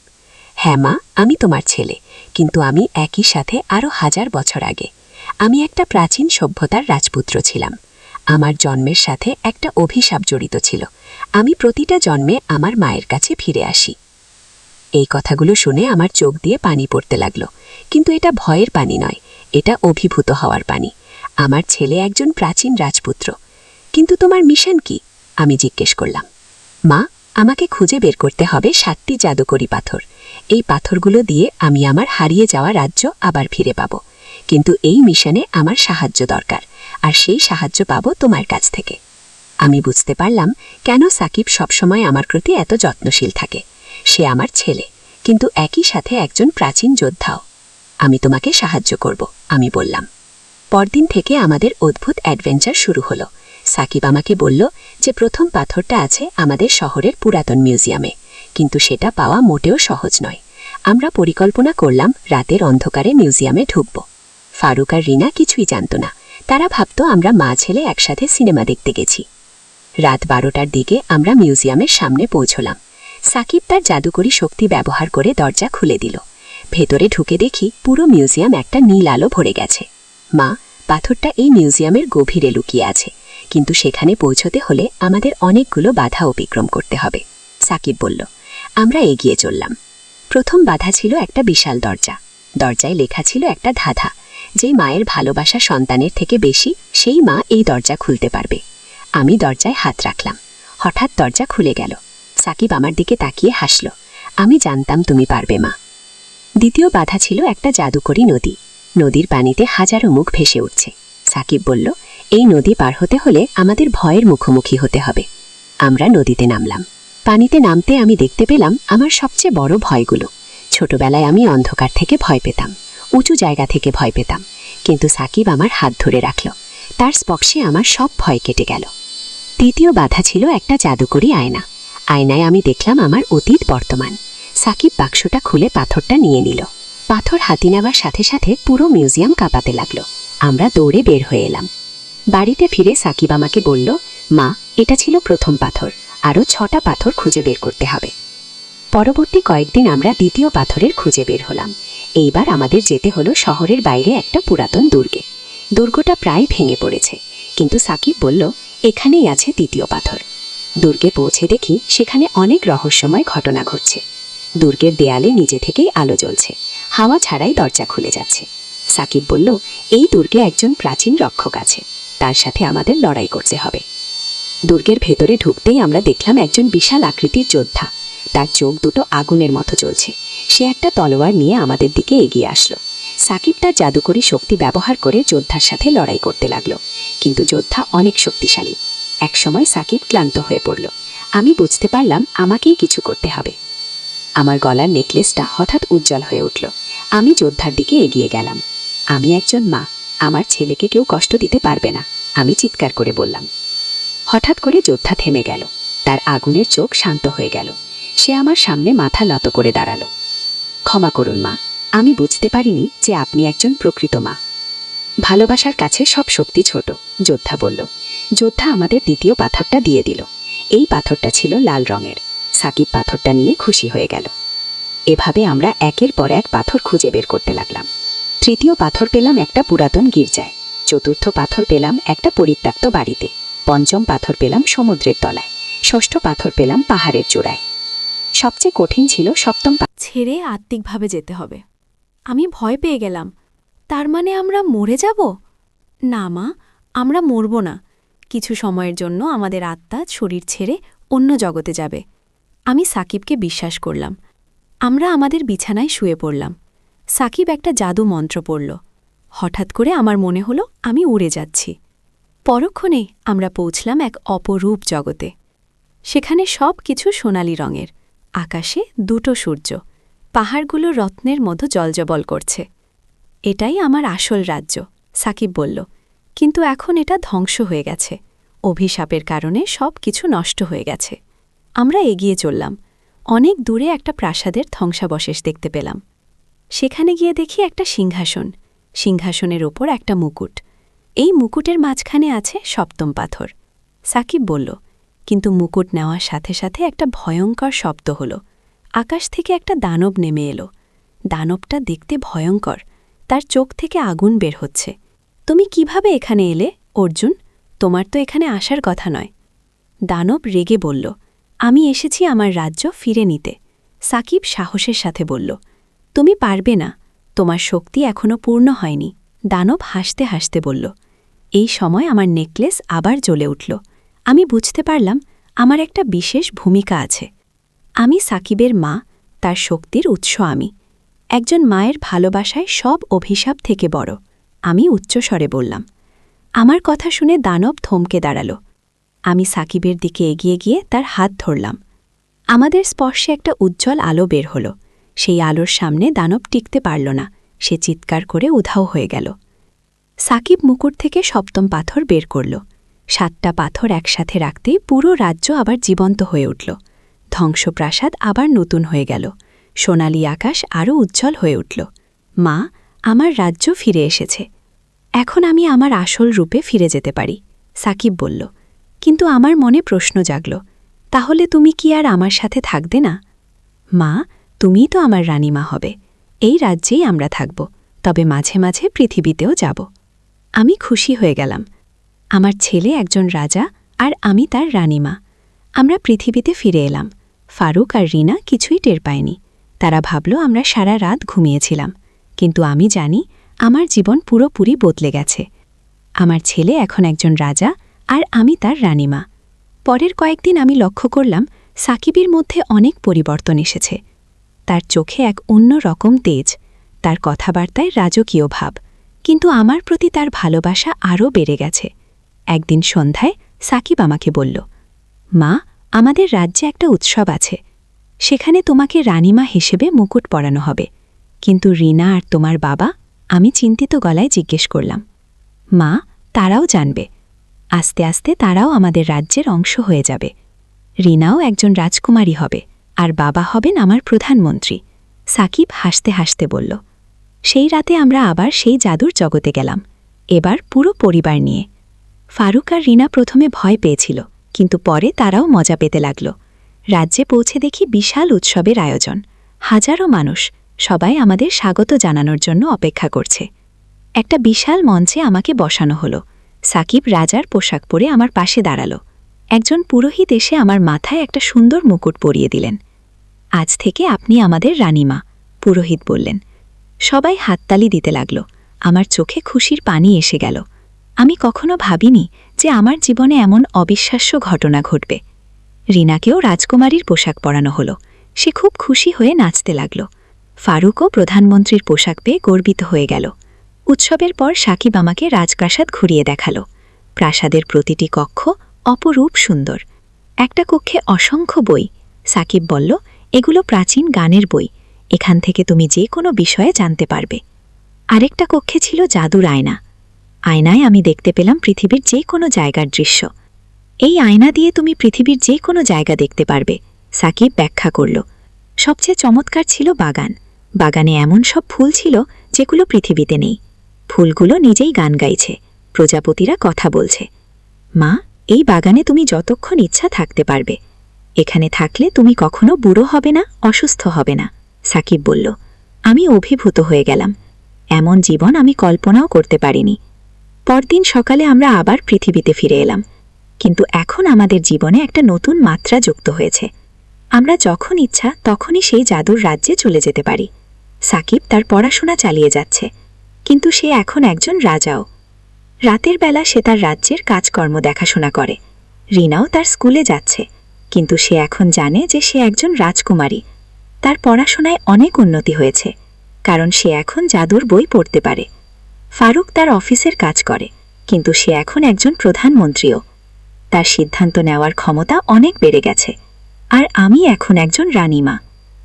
হ্যাঁ মা, আমি তোমার ছেলে, কিন্তু আমি একই সাথে আরও ১০০০ বছর আগে। আমি একটা প্রাচীন সভ্যতার রাজপুত্র ছিলাম। আমার জন্মের সাথে একটা অভিশাপ জড়িত ছিল। আমি প্রতিটা জন্মে আমার মায়ের কাছে ফিরে আসি। এই কথাগুলো শুনে আমার চোখ দিয়ে পানি পড়তে লাগলো, কিন্তু এটা ভয়ের পানি নয়, এটা অভিভূত হওয়ার পানি। আমার ছেলে একজন প্রাচীন রাজপুত্র। কিন্তু তোমার মিশন কি? আমি জিজ্ঞেস করলাম। মা, আমাকে খুঁজে বের করতে হবে ৭টি জাদুকরি পাথর। এই পাথরগুলো দিয়ে আমি আমার হারিয়ে যাওয়া রাজ্য আবার ফিরে পাব। কিন্তু এই মিশনে আমার সাহায্য দরকার, আর সেই সাহায্য পাব তোমার কাছ থেকে। আমি বুঝতে পারলাম কেন সাকিব সবসময় আমার প্রতি এত যত্নশীল থাকে। সে আমার ছেলে, কিন্তু একই সাথে একজন প্রাচীন যোদ্ধাও। আমি তোমাকে সাহায্য করব, আমি বললাম। পরদিন থেকে আমাদের অদ্ভুত অ্যাডভেঞ্চার শুরু হলো। সাকিব আমাকে বলল যে প্রথম পাথরটা আছে আমাদের শহরের পুরাতন মিউজিয়ামে, কিন্তু সেটা পাওয়া মোটেও সহজ নয়। আমরা পরিকল্পনা করলাম রাতের অন্ধকারে মিউজিয়ামে ঢুকব। ফারুক আর রিনা কিছুই জানত না। তারা ভাবত আমরা মা ছেলে একসাথে সিনেমা দেখতে গেছি। রাত ১২টার দিকে আমরা মিউজিয়ামের সামনে পৌঁছলাম। সাকিব তার জাদুকরী শক্তি ব্যবহার করে দরজা খুলে দিল। ভেতরে ঢুকে দেখি পুরো মিউজিয়াম একটা নীল আলো ভরে গেছে। মা, পাথরটা এই মিউজিয়ামের গভীরে লুকিয়ে আছে, কিন্তু সেখানে পৌঁছতে হলে আমাদের অনেকগুলো বাধা অতিক্রম করতে হবে, সাকিব বলল। আমরা এগিয়ে চললাম। প্রথম বাধা ছিল একটা বিশাল দরজা। দরজায় লেখা ছিল একটা ধাঁধা, যে মায়ের ভালোবাসা সন্তানের থেকে বেশি, সেই মা এই দরজা খুলতে পারবে। আমি দরজায় হাত রাখলাম। হঠাৎ দরজা খুলে গেল। সাকিব আমার দিকে তাকিয়ে হাসল। আমি জানতাম তুমি পারবে মা। দ্বিতীয় বাধা ছিল একটা জাদুকরী নদী। নদীর পানিতে হাজারো মুখ ভেসে উঠছে। সাকিব বলল, এই নদী পার হতে হলে আমাদের ভয়ের মুখোমুখি হতে হবে। আমরা নদীতে নামলাম। পানিতে নামতে আমি দেখতে পেলাম আমার সবচেয়ে বড় ভয়গুলো। ছোটবেলায় আমি অন্ধকার থেকে ভয় পেতাম, উঁচু জায়গা থেকে ভয় পেতাম, কিন্তু সাকিব আমার হাত ধরে রাখল। তার স্পর্শে আমার সব ভয় কেটে গেল। তৃতীয় বাধা ছিল একটা জাদুকরী আয়না। আয়নায় আমি দেখলাম আমার অতীত বর্তমান। সাকিব বাক্সটা খুলে পাথরটা নিয়ে নিল। পাথর হাতি নেওয়ার সাথে সাথে পুরো মিউজিয়াম কাঁপাতে লাগলো। আমরা দৌড়ে বের হয়ে এলাম। বাড়িতে ফিরে সাকিব আমাকে বলল, মা, এটা ছিল প্রথম পাথর, আরও 6টা পাথর খুঁজে বের করতে হবে। পরবর্তী কয়েকদিন আমরা দ্বিতীয় পাথরের খুঁজে বের হলাম। এইবার আমাদের যেতে হলো শহরের বাইরে একটা পুরাতন দুর্গে। দুর্গটা প্রায় ভেঙে পড়েছে, কিন্তু সাকিব বলল, এখানেই আছে দ্বিতীয় পাথর। দুর্গে পৌঁছে দেখি সেখানে অনেক রহস্যময় ঘটনা ঘটছে। দুর্গের দেয়ালে নিজে থেকেই আলো জ্বলছে, হাওয়া ছাড়াই দরজা খুলে যাচ্ছে। সাকিব বলল, এই দুর্গে একজন প্রাচীন রক্ষক আছে, তার সাথে আমাদের লড়াই করতে হবে। দুর্গের ভেতরে ঢুকতেই আমরা দেখলাম একজন বিশাল আকৃতির যোদ্ধা। তার চোখ দুটো আগুনের মতো জ্বলছে। সে একটা তলোয়ার নিয়ে আমাদের দিকে এগিয়ে আসলো। সাকিব তার জাদুকরী শক্তি ব্যবহার করে যোদ্ধার সাথে লড়াই করতে লাগলো, কিন্তু যোদ্ধা অনেক শক্তিশালী। একসময় সাকিব ক্লান্ত হয়ে পড়ল। আমি বুঝতে পারলাম আমাকেই কিছু করতে হবে। আমার গলার নেকলেসটা হঠাৎ উজ্জ্বল হয়ে উঠল। আমি যোদ্ধার দিকে এগিয়ে গেলাম। আমি একজন মা, আমার ছেলেকে কেউ কষ্ট দিতে পারবে না, আমি চিৎকার করে বললাম। হঠাৎ করে যোদ্ধা থেমে গেল। তার আগুনের চোখ শান্ত হয়ে গেল। সে আমার সামনে মাথা নত করে দাঁড়ালো। ক্ষমা করুন মা, আমি বুঝতে পারিনি যে আপনি একজন প্রকৃত মা। ভালোবাসার কাছে সব শক্তি ছোট, যোদ্ধা বলল। যোদ্ধা আমাদের দ্বিতীয় পাথরটা দিয়ে দিল। এই পাথরটা ছিল লাল রঙের। সাকিব পাথরটা নিয়ে খুশি হয়ে গেল। এভাবে আমরা একের পর এক পাথর খুঁজে বের করতে লাগলাম। তৃতীয় পাথর পেলাম একটা পুরাতন গির্জায়। চতুর্থ পাথর পেলাম একটা পরিত্যক্ত বাড়িতে। পঞ্চম পাথর পেলাম সমুদ্রের তলায়। ষষ্ঠ পাথর পেলাম পাহাড়ের চূড়ায়। সবচেয়ে কঠিন ছিল সপ্তম ছেড়ে আত্মিকভাবে যেতে হবে। আমি ভয় পেয়ে গেলাম। তার মানে আমরা মরে যাব? না মা, আমরা মরব না। কিছু সময়ের জন্য আমাদের আত্মা শরীর ছেড়ে অন্য জগতে যাবে। আমি সাকিবকে বিশ্বাস করলাম। আমরা আমাদের বিছানায় শুয়ে পড়লাম। সাকিব একটা জাদু মন্ত্র পড়ল। হঠাৎ করে আমার মনে হলো আমি উড়ে যাচ্ছি। পরক্ষণেই আমরা পৌঁছলাম এক অপরূপ জগতে। সেখানে সব কিছু সোনালি রঙের। আকাশে 2টো সূর্য, পাহাড়গুলো রত্নের মতো জলজবল করছে। এটাই আমার আসল রাজ্য, সাকিব বলল। কিন্তু এখন এটা ধ্বংস হয়ে গেছে। অভিশাপের কারণে সব কিছু নষ্ট হয়ে গেছে। আমরা এগিয়ে চললাম। অনেক দূরে একটা প্রাসাদের ধ্বংসাবশেষ দেখতে পেলাম। সেখানে গিয়ে দেখি একটা সিংহাসন। সিংহাসনের ওপর একটা মুকুট। এই মুকুটের মাঝখানে আছে সপ্তম পাথর। সাকিব বলল, কিন্তু মুকুট নেওয়ার সাথে সাথে একটা ভয়ঙ্কর শব্দ হল। আকাশ থেকে একটা দানব নেমে এলো। দানবটা দেখতে ভয়ঙ্কর। তার চোখ থেকে আগুন বের হচ্ছে। তুমি কিভাবে এখানে এলে, অর্জুন? তোমার তো এখানে আসার কথা নয়। দানব রেগে বলল, আমি এসেছি আমার রাজ্য ফিরে নিতে। সাকিব সাহসের সাথে বলল, তুমি পারবে না, তোমার শক্তি এখনও পূর্ণ হয়নি। দানব হাসতে হাসতে বলল। এই সময় আমার নেকলেস আবার জ্বলে উঠল। আমি বুঝতে পারলাম আমার একটা বিশেষ ভূমিকা আছে। আমি সাকিবের মা, তার শক্তির উৎস আমি। একজন মায়ের ভালোবাসায় সব অভিশাপ থেকে বড়। আমি উচ্চস্বরে বললাম। আমার কথা শুনে দানব থমকে দাঁড়াল। আমি সাকিবের দিকে এগিয়ে গিয়ে তার হাত ধরলাম। আমাদের স্পর্শে একটা উজ্জ্বল আলো বের হল। সেই আলোর সামনে দানব টিকতে পারল না। সে চিৎকার করে উধাও হয়ে গেল। সাকিব মুকুট থেকে সপ্তম পাথর বের করল। 7টা পাথর একসাথে রাখতেই পুরো রাজ্য আবার জীবন্ত হয়ে উঠল। ধ্বংসপ্রাসাদ আবার নতুন হয়ে গেল। সোনালি আকাশ আরও উজ্জ্বল হয়ে উঠল। মা, আমার রাজ্য ফিরে এসেছে। এখন আমি আমার আসল রূপে ফিরে যেতে পারি, সাকিব বলল। কিন্তু আমার মনে প্রশ্ন জাগল, তাহলে তুমি কি আর আমার সাথে থাকবে না? মা, তুমিই তো আমার রানীমা হবে। এই রাজ্যেই আমরা থাকব, তবে মাঝে মাঝে পৃথিবীতেও যাব। আমি খুশি হয়ে গেলাম। আমার ছেলে একজন রাজা আর আমি তার রানীমা। আমরা পৃথিবীতে ফিরে এলাম। ফারুক আর রিনা কিছুই টের পায়নি। তারা ভাবল আমরা সারা রাত ঘুমিয়েছিলাম। কিন্তু আমি জানি আমার জীবন পুরোপুরি বদলে গেছে। আমার ছেলে এখন একজন রাজা আর আমি তার রানীমা। পরের কয়েকদিন আমি লক্ষ্য করলাম সাকিবের মধ্যে অনেক পরিবর্তন এসেছে। তার চোখে এক অন্য রকম তেজ, তার কথাবার্তায় রাজকীয় ভাব, কিন্তু আমার প্রতি তার ভালোবাসা আরও বেড়ে গেছে। একদিন সন্ধ্যায় সাকিব আমাকে বলল, মা, আমাদের রাজ্যে একটা উৎসব আছে। সেখানে তোমাকে রানীমা হিসেবে মুকুট পরানো হবে। কিন্তু রিনা আর তোমার বাবা? আমি চিন্তিত গলায় জিজ্ঞেস করলাম। মা, তারাও জানবে। আস্তে আস্তে তারাও আমাদের রাজ্যের অংশ হয়ে যাবে। রিনাও একজন রাজকুমারী হবে আর বাবা হবেন আমার প্রধানমন্ত্রী। সাকিব হাসতে হাসতে বলল। সেই রাতে আমরা আবার সেই জাদুর জগতে গেলাম, এবার পুরো পরিবার নিয়ে। ফারুক আর রিনা প্রথমে ভয় পেয়েছিল, কিন্তু পরে তারাও মজা পেতে লাগল। রাজ্যে পৌঁছে দেখি বিশাল উৎসবের আয়োজন, হাজারো মানুষ, সবাই আমাদের স্বাগত জানানোর জন্য অপেক্ষা করছে। একটা বিশাল মঞ্চে আমাকে বসানো হলো। সাকিব রাজার পোশাক পরে আমার পাশে দাঁড়াল। একজন পুরোহিত এসে আমার মাথায় একটা সুন্দর মুকুট পরিয়ে দিলেন। আজ থেকে আপনি আমাদের রানীমা, পুরোহিত বললেন। সবাই হাততালি দিতে লাগল। আমার চোখে খুশির পানি এসে গেল। আমি কখনো ভাবিনি যে আমার জীবনে এমন অবিশ্বাস্য ঘটনা ঘটবে। রিনাকেও রাজকুমারীর পোশাক পরানো হলো। সে খুব খুশি হয়ে নাচতে লাগল। ফারুকও প্রধানমন্ত্রীর পোশাক পেয়ে গর্বিত হয়ে গেল। উৎসবের পর সাকিব আমাকে রাজপ্রাসাদ ঘুরিয়ে দেখাল। প্রাসাদের প্রতিটি কক্ষ অপরূপ সুন্দর। একটা কক্ষে অসংখ্য বই। সাকিব বলল, এগুলো প্রাচীন গানের বই, এখান থেকে তুমি যে কোনো বিষয়ে জানতে পারবে। আরেকটা কক্ষে ছিল জাদুর আয়না। আয়নায় আমি দেখতে পেলাম পৃথিবীর যে কোনো জায়গার দৃশ্য। এই আয়না দিয়ে তুমি পৃথিবীর যে কোনো জায়গা দেখতে পারবে, সাকিব ব্যাখ্যা করল। সবচেয়ে চমৎকার ছিল বাগান। বাগানে এমন সব ফুল ছিল যেগুলো পৃথিবীতে নেই। ফুলগুলো নিজেই গান গাইছে, প্রজাপতিরা কথা বলছে। মা, এই বাগানে তুমি যতক্ষণ ইচ্ছা থাকতে পারবে। এখানে থাকলে তুমি কখনো বুড়ো হবে না, অসুস্থ হবে না, সাকিব বলল। আমি অভিভূত হয়ে গেলাম। এমন জীবন আমি কল্পনাও করতে পারিনি। পরদিন সকালে আমরা আবার পৃথিবীতে ফিরে এলাম, কিন্তু এখন আমাদের জীবনে একটা নতুন মাত্রা যুক্ত হয়েছে। আমরা যখন ইচ্ছা তখনই সেই জাদুর রাজ্যে চলে যেতে পারি। সাকিব তার পড়াশোনা চালিয়ে যাচ্ছে, কিন্তু সে এখন একজন রাজাও। রাতের বেলা সে তার রাজ্যের কাজকর্ম দেখাশোনা করে। রিনাও তার স্কুলে যাচ্ছে, কিন্তু সে এখন জানে যে সে একজন রাজকুমারী। তার পড়াশোনায় অনেক উন্নতি হয়েছে, কারণ সে এখন জাদুর বই পড়তে পারে। ফারুক তার অফিসের কাজ করে, কিন্তু সে এখন একজন প্রধানমন্ত্রীও। তার সিদ্ধান্ত নেওয়ার ক্ষমতা অনেক বেড়ে গেছে। আর আমি এখন একজন রানীমা।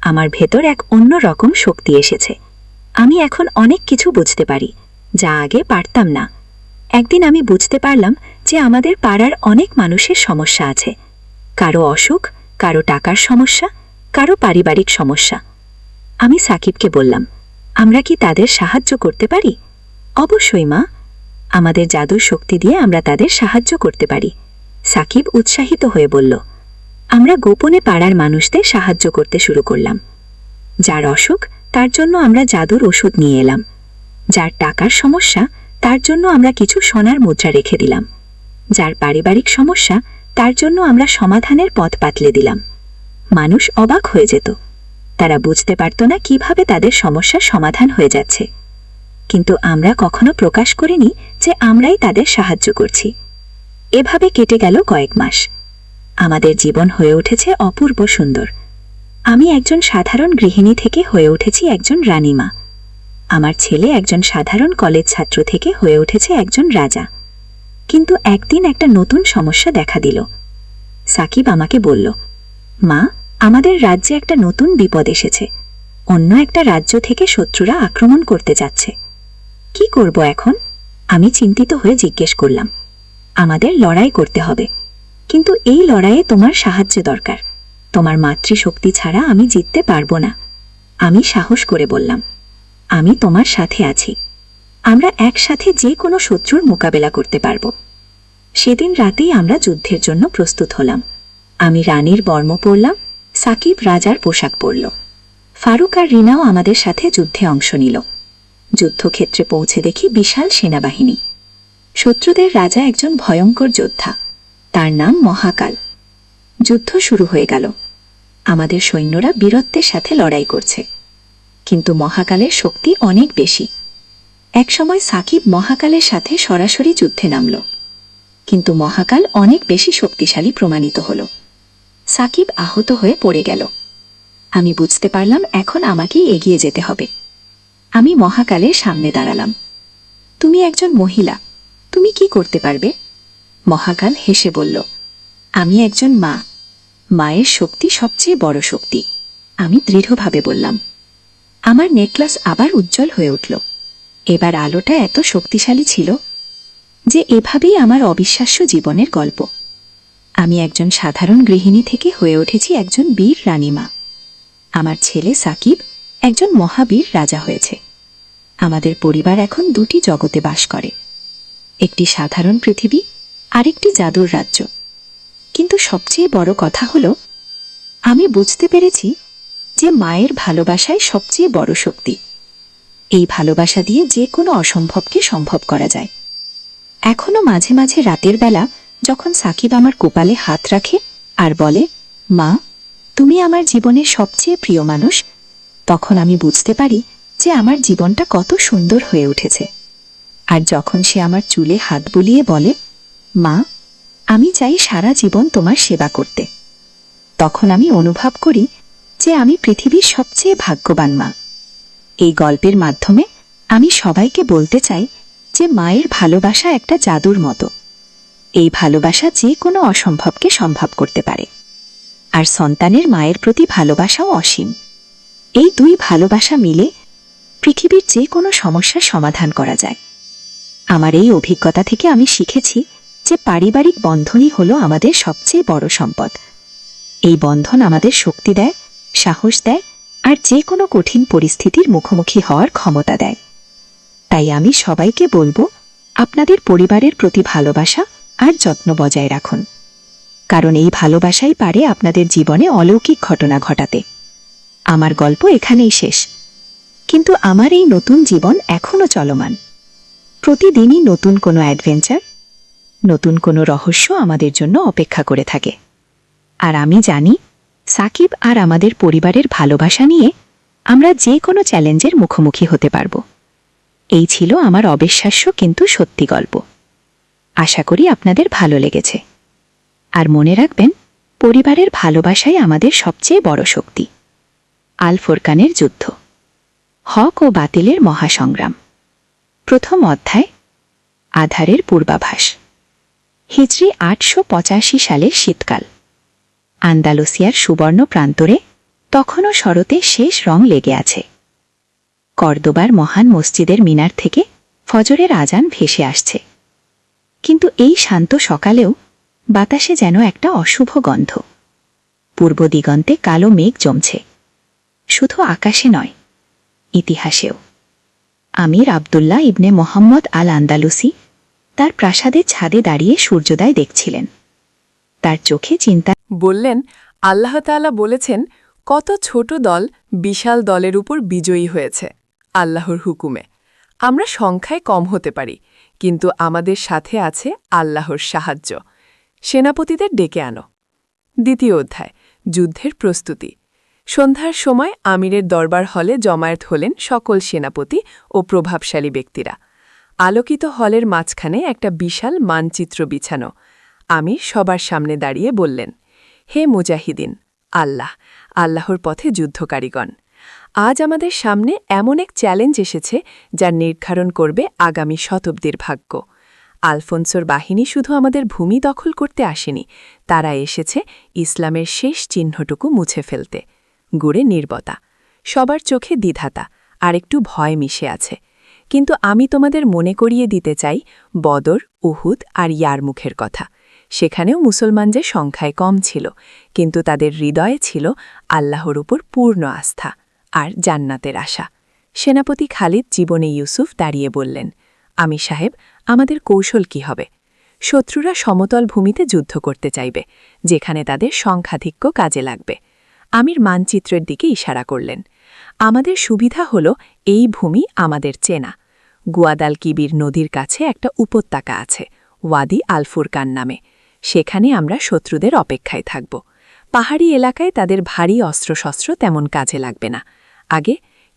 আমার ভেতর এক অন্য রকম শক্তি এসেছে। আমি এখন অনেক কিছু বুঝতে পারি, যা আগে পারতাম না। একদিন আমি বুঝতে পারলাম যে আমাদের পাড়ার অনেক মানুষের সমস্যা আছে। কারো অসুখ, কারো টাকার সমস্যা, কারো পারিবারিক সমস্যা। আমি সাকিবকে বললাম, আমরা কি তাদের সাহায্য করতে পারি? অবশ্যই মা, আমাদের জাদুর শক্তি দিয়ে আমরা তাদের সাহায্য করতে পারি। সাকিব উৎসাহিত হয়ে বলল। আমরা গোপনে পাড়ার মানুষদের সাহায্য করতে শুরু করলাম। যার অসুখ তার জন্য আমরা জাদুর ওষুধ নিয়ে এলাম। যার টাকার সমস্যা তার জন্য আমরা কিছু সোনার মুদ্রা রেখে দিলাম। যার পারিবারিক সমস্যা তার জন্য আমরা সমাধানের পথ পাতলে দিলাম। মানুষ অবাক হয়ে যেত। তারা বুঝতে পারত না কিভাবে তাদের সমস্যার সমাধান হয়ে যাচ্ছে, কিন্তু আমরা কখনো প্রকাশ করিনি যে আমরাই তাদের সাহায্য করছি। এভাবে কেটে গেল কয়েক মাস। আমাদের জীবন হয়ে উঠেছে অপূর্ব সুন্দর। আমি একজন সাধারণ গৃহিণী থেকে হয়ে উঠেছি একজন রানীমা। আমার ছেলে একজন সাধারণ কলেজ ছাত্র থেকে হয়ে উঠেছে একজন রাজা। কিন্তু একদিন একটা নতুন সমস্যা দেখা দিল। সাকিব আমাকে বলল, মা, আমাদের রাজ্যে একটা নতুন বিপদ এসেছে। অন্য একটা রাজ্য থেকে শত্রুরা আক্রমণ করতে যাচ্ছে। কি করব এখন? আমি চিন্তিত হয়ে জিজ্ঞেস করলাম। আমাদের লড়াই করতে হবে, কিন্তু এই লড়াইয়ে তোমার সাহায্য দরকার। তোমার মাতৃশক্তি ছাড়া আমি জিততে পারবো না। আমি সাহস করে বললাম, আমি তোমার সাথে আছি। আমরা একসাথে যে কোনো শত্রুর মোকাবেলা করতে পারব। সেদিন রাতেই আমরা যুদ্ধের জন্য প্রস্তুত হলাম। আমি রানীর বর্ম পরলাম, সাকিব রাজার পোশাক পরল। ফারুক আর রিনাও আমাদের সাথে যুদ্ধে অংশ নিল। যুদ্ধক্ষেত্রে পৌঁছে দেখি বিশাল সেনাবাহিনী। শত্রুদের রাজা একজন ভয়ঙ্কর যোদ্ধা, তার নাম মহাকাল। যুদ্ধ শুরু হয়ে গেল। আমাদের সৈন্যরা বীরত্বের সাথে লড়াই করছে, কিন্তু মহাকালের শক্তি অনেক বেশি। একসময় সাকিব মহাকালের সাথে সরাসরি যুদ্ধে নামল, কিন্তু মহাকাল অনেক বেশি শক্তিশালী প্রমাণিত হল। সাকিব আহত হয়ে পড়ে গেল। আমি বুঝতে পারলাম এখন আমাকেই এগিয়ে যেতে হবে। আমি মহাকালের সামনে দাঁড়ালাম। তুমি একজন মহিলা, তুমি কি করতে পারবে? মহাকাল হেসে বলল, আমি একজন মা। মায়ের শক্তি সবচেয়ে বড় শক্তি। আমি দৃঢ়ভাবে বললাম। আমার নেকলেস আবার উজ্জ্বল হয়ে উঠল। এবার আলোটা এত শক্তিশালী ছিল যে এভাবেই আমার অবিশ্বাস্য জীবনের গল্প। আমি একজন সাধারণ গৃহিণী থেকে হয়ে উঠেছি একজন বীর রানীমা। আমার ছেলে সাকিব একজন মহাবীর রাজা হয়েছে। আমাদের পরিবার এখন দুটি জগতে বাস করে, একটি সাধারণ পৃথিবী, আরেকটি জাদুর রাজ্য। কিন্তু সবচেয়ে বড় কথা হলো, আমি বুঝতে পেরেছি যে মায়ের ভালোবাসাই সবচেয়ে বড় শক্তি। এই ভালোবাসা দিয়ে যে কোনো অসম্ভবকে সম্ভব করা যায়। এখনো মাঝে মাঝে রাতের বেলা যখন সাকিব আমার কপালে হাত রাখে আর বলে, মা, তুমি আমার জীবনের সবচেয়ে প্রিয় মানুষ, তখন আমি বুঝতে পারি যে আমার জীবনটা কত সুন্দর হয়ে উঠেছে। আর যখন সে আমার চুলে হাত বুলিয়ে বলে, মা, আমি চাই সারা জীবন তোমার সেবা করতে, তখন আমি অনুভব করি যে আমি পৃথিবীর সবচেয়ে ভাগ্যবান মা। এই গল্পের মাধ্যমে আমি সবাইকে বলতে চাই যে মায়ের ভালোবাসা একটা জাদুর মতো। এই ভালোবাসা যে কোনো অসম্ভবকে সম্ভব করতে পারে। আর সন্তানের মায়ের প্রতি ভালোবাসাও অসীম। এই দুই ভালোবাসা মিলে পৃথিবীর যে কোনো সমস্যার সমাধান করা যায়। আমার এই অভিজ্ঞতা থেকে আমি শিখেছি যে পারিবারিক বন্ধনই হলো আমাদের সবচেয়ে বড় সম্পদ। এই বন্ধন আমাদের শক্তি দেয়, সাহস দেয়, আর যে কোনো কঠিন পরিস্থিতির মুখোমুখি হওয়ার ক্ষমতা দেয়। তাই আমি সবাইকে বলবো, আপনাদের পরিবারের প্রতি ভালোবাসা আর যত্ন বজায় রাখুন, কারণ এই ভালোবাসাই পারে আপনাদের জীবনে অলৌকিক ঘটনা ঘটাতে। আমার গল্প এখানেই শেষ, কিন্তু আমার এই নতুন জীবন এখনো চলমান। প্রতিদিনই নতুন কোনো অ্যাডভেঞ্চার, নতুন কোনো রহস্য আমাদের জন্য অপেক্ষা করে থাকে। আর আমি জানি, সাকিব আর আমাদের পরিবারের ভালোবাসা নিয়ে আমরা যে কোনো চ্যালেঞ্জের মুখোমুখি হতে পারব। এই ছিল আমার অবিশ্বাস্য কিন্তু সত্যি গল্প। আশা করি আপনাদের ভালো লেগেছে। আর মনে রাখবেন, পরিবারের ভালোবাসাই আমাদের সবচেয়ে বড় শক্তি। আল ফুরকানের যুদ্ধ, হক ও বাতিলের মহাসংগ্রাম। প্রথম অধ্যায়, আধারের পূর্বাভাস। হিজরি ৮৮৫ সালের শীতকাল। আন্দালুসিয়ার সুবর্ণ প্রান্তরে তখনও শরতে শেষ রং লেগে আছে। কর্দোবার মহান মসজিদের মিনার থেকে ফজরের আজান ভেসে আসছে। কিন্তু এই শান্ত সকালেও বাতাসে যেন একটা অশুভ গন্ধ। পূর্ব দিগন্তে কালো মেঘ জমছে, শুধু আকাশে নয়, ইতিহাসেও। আমির আবদুল্লাহ ইবনে মোহাম্মদ আল আন্দালুসি তার প্রাসাদের ছাদে দাঁড়িয়ে সূর্যোদয় দেখছিলেন। তার চোখে চিন্তা। বললেন, আল্লাহ তাআলা বলেছেন, কত ছোট দল বিশাল দলের উপর বিজয়ী হয়েছে আল্লাহর হুকুমে। আমরা সংখ্যায় কম হতে পারি, কিন্তু আমাদের সাথে আছে আল্লাহর সাহায্য। সেনাপতিদের ডেকে আনো। দ্বিতীয় অধ্যায়, যুদ্ধের প্রস্তুতি। সন্ধ্যার সময় আমিরের দরবার হলে জমায়েত হলেন সকল সেনাপতি ও প্রভাবশালী ব্যক্তিরা। আলোকিত হলের মাঝখানে একটা বিশাল মানচিত্র বিছানো। আমির সবার সামনে দাঁড়িয়ে বললেন, হে মুজাহিদিন, আল্লাহর পথে যুদ্ধকারীগণ, আজ আমাদের সামনে এমন এক চ্যালেঞ্জ এসেছে যা নির্ধারণ করবে আগামী শতাব্দীর ভাগ্য। আলফোনসোর বাহিনী শুধু আমাদের ভূমি দখল করতে আসেনি, তারা এসেছে ইসলামের শেষ চিহ্নটুকু মুছে ফেলতে। গুড়ে নীরবতা, সবার চোখে দ্বিধাতা আর একটু ভয় মিশে আছে। কিন্তু আমি তোমাদের মনে করিয়ে দিতে চাই বদর, উহুদ আর ইয়ারমুখের কথা। সেখানেও মুসলমানদের সংখ্যায় কম ছিল, কিন্তু তাদের হৃদয়ে ছিল আল্লাহর উপর পূর্ণ আস্থা আর জান্নাতের আশা। সেনাপতি খালিদ জীবনে ইউসুফ দাঁড়িয়ে বললেন, আমি সাহেব, আমাদের কৌশল কি হবে? শত্রুরা সমতল ভূমিতে যুদ্ধ করতে চাইবে, যেখানে তাদের সংখ্যাধিক্য কাজে লাগবে। আমির মানচিত্রের দিকে ইশারা করলেন। আমাদের সুবিধা হল এই ভূমি আমাদের চেনা। গুয়াদাল কিবির নদীর কাছে একটা উপত্যকা আছে, ওয়াদি আল ফুরকান নামে। সেখানে আমরা শত্রুদের অপেক্ষায় থাকব। পাহাড়ি এলাকায় তাদের ভারী অস্ত্রশস্ত্র তেমন কাজে লাগবে না।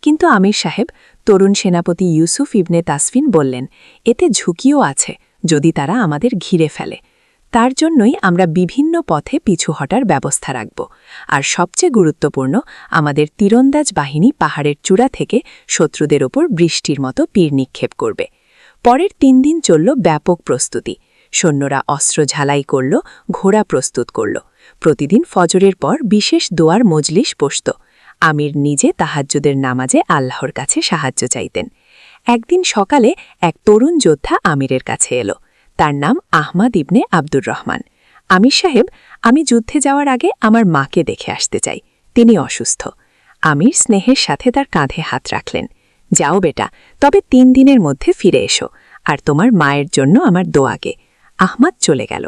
কিন্তু আমির সাহেব, তরুণ সেনাপতি ইউসুফ ইবনে তাসফিন বললেন, এতে ঝুঁকিও আছে যদি তারা আমাদের ঘিরে ফেলে। তার জন্যই আমরা বিভিন্ন পথে পিছু হটার ব্যবস্থা রাখব। আর সবচেয়ে গুরুত্বপূর্ণ, আমাদের তীরন্দাজ বাহিনী পাহাড়ের চূড়া থেকে শত্রুদের ওপর বৃষ্টির মতো তীর নিক্ষেপ করবে। পরের ৩ দিন চলল ব্যাপক প্রস্তুতি। সৈন্যরা অস্ত্র ঝালাই করল, ঘোড়া প্রস্তুত করল। প্রতিদিন ফজরের পর বিশেষ দোয়ার মজলিস বসত। আমির নিজে তাহাজ্জুদের নামাজে আল্লাহর কাছে সাহায্য চাইতেন। একদিন সকালে এক তরুণ যোদ্ধা আমিরের কাছে এলো। তার নাম আহমাদ ইবনে আব্দুর রহমান। আমির সাহেব, আমি যুদ্ধে যাওয়ার আগে আমার মাকে দেখে আসতে চাই, তিনি অসুস্থ। আমির স্নেহের সাথে তার কাঁধে হাত রাখলেন। যাও বেটা, তবে 3 দিনের মধ্যে ফিরে এসো, আর তোমার মায়ের জন্য আমার দোয়াগে। আহমাদ চলে গেল,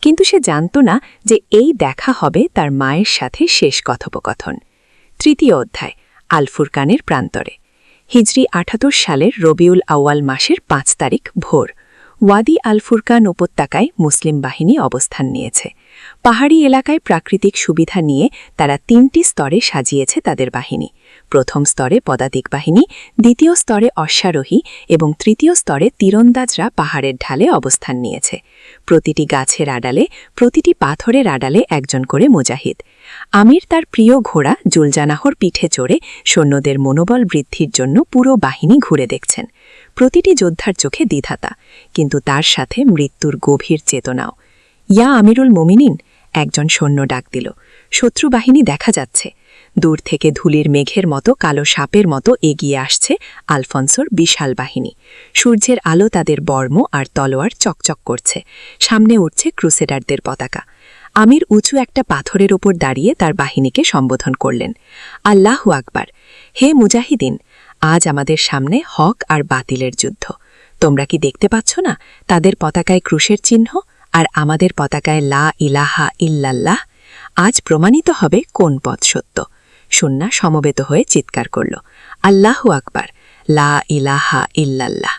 কিন্তু সে জানত না যে এই দেখা হবে তার মায়ের সাথে শেষ কথোপকথন। 3য় অধ্যায়, আল ফুরকানের প্রান্তরে। হিজরি 78 সালের রবিউল আউয়াল মাসের 5 তারিখ ভোর। ওয়াদি আল ফুরকান উপত্যকায় মুসলিম বাহিনী অবস্থান নিয়েছে। পাহাড়ি এলাকায় প্রাকৃতিক সুবিধা নিয়ে তারা 3টি স্তরে সাজিয়েছে তাদের বাহিনী। প্রথম স্তরে পদাতিক বাহিনী, দ্বিতীয় স্তরে অশ্বারোহী এবং তৃতীয় স্তরে তীরন্দাজরা পাহাড়ের ঢালে অবস্থান নিয়েছে। প্রতিটি গাছের আড়ালে, প্রতিটি পাথরের আড়ালে একজন করে মুজাহিদ। আমির তার প্রিয় ঘোড়া জুলজানাহর পিঠে চড়ে সৈন্যদের মনোবল বৃদ্ধির জন্য পুরো বাহিনী ঘুরে দেখছেন। প্রতিটি যোদ্ধার চোখে দ্বিধাতা, কিন্তু তার সাথে মৃত্যুর গভীর চেতনাও। ইয়া আমিরুল মোমিনিন, একজন সৈন্য ডাক দিল। শত্রু বাহিনী দেখা যাচ্ছে। দূর থেকে ধুলির মেঘের মতো কালো সাপের মতো এগিয়ে আসছে আলফন্সোর বিশাল বাহিনী। সূর্যের আলো তাদের বর্ম আর তলোয়ার চকচক করছে। সামনে উঠছে ক্রুসেডারদের পতাকা। আমির উঁচু একটা পাথরের ওপর দাঁড়িয়ে তার বাহিনীকে সম্বোধন করলেন। আল্লাহু আকবার! হে মুজাহিদিন, আজ আমাদের সামনে হক আর বাতিলের যুদ্ধ। তোমরা কি দেখতে পাচ্ছ না তাদের পতাকায় ক্রুশের চিহ্ন, আর আমাদের পতাকায় লা ইলাহা ইল্লাল্লাহ? আজ প্রমাণিত হবে কোন পথ সত্য। সুন্নাহ সমবেত হয়ে চিৎকার করল, আল্লাহু আকবার, লা ইলাহা ইল্লাল্লাহ।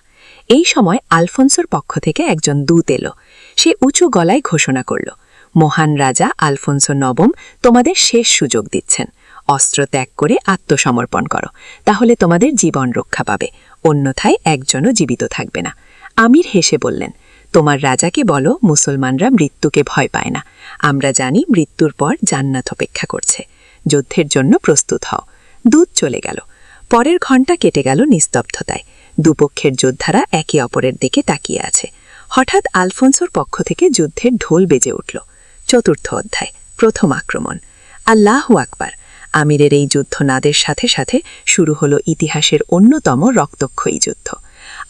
এই সময় আলফোন্সোর পক্ষ থেকে একজন দূত এলো। সে উঁচু গলায় ঘোষণা করল, মহান রাজা আলফোন্সো নবম তোমাদের শেষ সুযোগ দিচ্ছেন। অস্ত্র ত্যাগ করে আত্মসমর্পণ করো, তাহলে তোমাদের জীবন রক্ষা পাবে, অন্যথায় একজনও জীবিত থাকবে না। আমির হেসে বললেন, তোমার রাজাকে বলো মুসলমানরা মৃত্যুকে ভয় পায় না। আমরা জানি মৃত্যুর পর জান্নাত অপেক্ষা করছে। যুদ্ধের জন্য প্রস্তুত হও। দূত চলে গেল। পরের ঘণ্টা কেটে গেল নিস্তব্ধতায়। দুপক্ষের যোদ্ধারা একে অপরের দিকে তাকিয়ে আছে। হঠাৎ আলফোন্সোর পক্ষ থেকে যুদ্ধের ঢোল বেজে উঠল। 4র্থ অধ্যায়, প্রথম আক্রমণ। আল্লাহু আকবার! আমিরের এই যুদ্ধনাদের সাথে সাথে শুরু হলো ইতিহাসের অন্যতম রক্তক্ষয়ী যুদ্ধ।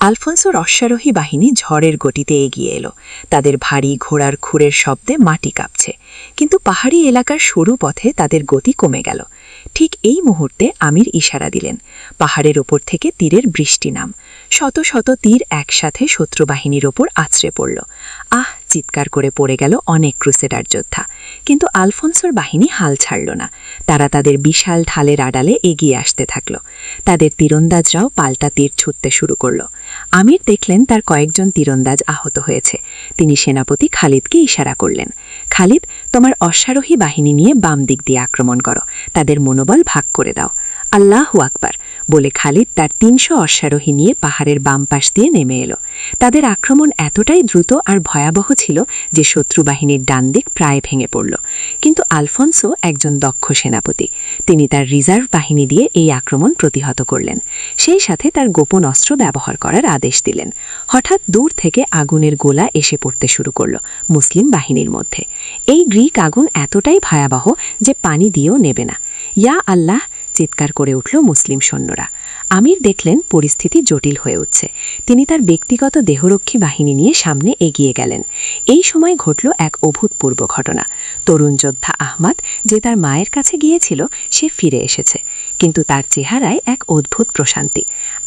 আলফোন্সোর অশ্বারোহী বাহিনী ঝড়ের গতিতে এগিয়ে এলো। তাদের ভারী ঘোড়ার খুরের শব্দে মাটি কাঁপছে, কিন্তু পাহাড়ি এলাকার সরু পথে তাদের গতি কমে গেল। ঠিক এই মুহূর্তে আমির ইশারা দিলেন। পাহাড়ের ওপর থেকে তীরের বৃষ্টি নাম। শত শত তীর একসাথে শত্রু বাহিনীর ওপর আছড়ে পড়ল। আহ! চিৎকার করে পড়ে গেল অনেক ক্রুসেডার যোদ্ধা। কিন্তু আলফোন্সোর বাহিনী হাল ছাড়ল না। তারা তাদের বিশাল ঢালের আড়ালে এগিয়ে আসতে থাকল। তাদের তীরন্দাজরাও পাল্টা তীর ছুটতে শুরু করল। আমির দেখলেন তার কয়েকজন তীরন্দাজ আহত হয়েছে। তিনি সেনাপতি খালিদকে ইশারা করলেন, খালিদ, তোমার অশ্বারোহী বাহিনী নিয়ে বাম দিক দিয়ে আক্রমণ করো, তাদের মনোবল ভাগ করে দাও। আল্লাহু আকবার! বলে খালিদ তার 300 অশ্বারোহী নিয়ে পাহাড়ের বাম পাশ দিয়ে নেমে এলো। তাদের আক্রমণ এতটাই দ্রুত আর ভয়াবহ ছিল যে শত্রু বাহিনীর ডান দিক প্রায় ভেঙে পড়ল। কিন্তু আলফোন্সো একজন দক্ষ সেনাপতি। তিনি তার রিজার্ভ বাহিনী দিয়ে এই আক্রমণ প্রতিহত করলেন। সেই সাথে তার গোপন অস্ত্র ব্যবহার করার আদেশ দিলেন। হঠাৎ দূর থেকে আগুনের গোলা এসে পড়তে শুরু করল মুসলিম বাহিনীর মধ্যে। এই গ্রিক আগুন এতটাই ভয়াবহ যে পানি দিয়েও নেবে না। ইয়া আল্লাহ! চিৎকার করে উঠল মুসলিম সৈন্যরা। আমির দেখলেন পরিস্থিতি জটিল হয়ে উঠছে। তিনি তার ব্যক্তিগত দেহরক্ষী বাহিনী নিয়ে সামনে এগিয়ে গেলেন। এই সময় ঘটল এক অভূতপূর্ব ঘটনা। তরুণ যোদ্ধা আহমাদ, যে তার মায়ের কাছে গিয়েছিল, সে ফিরে এসেছে, কিন্তু তার চেহারায় এক অদ্ভুত প্রশান্তি।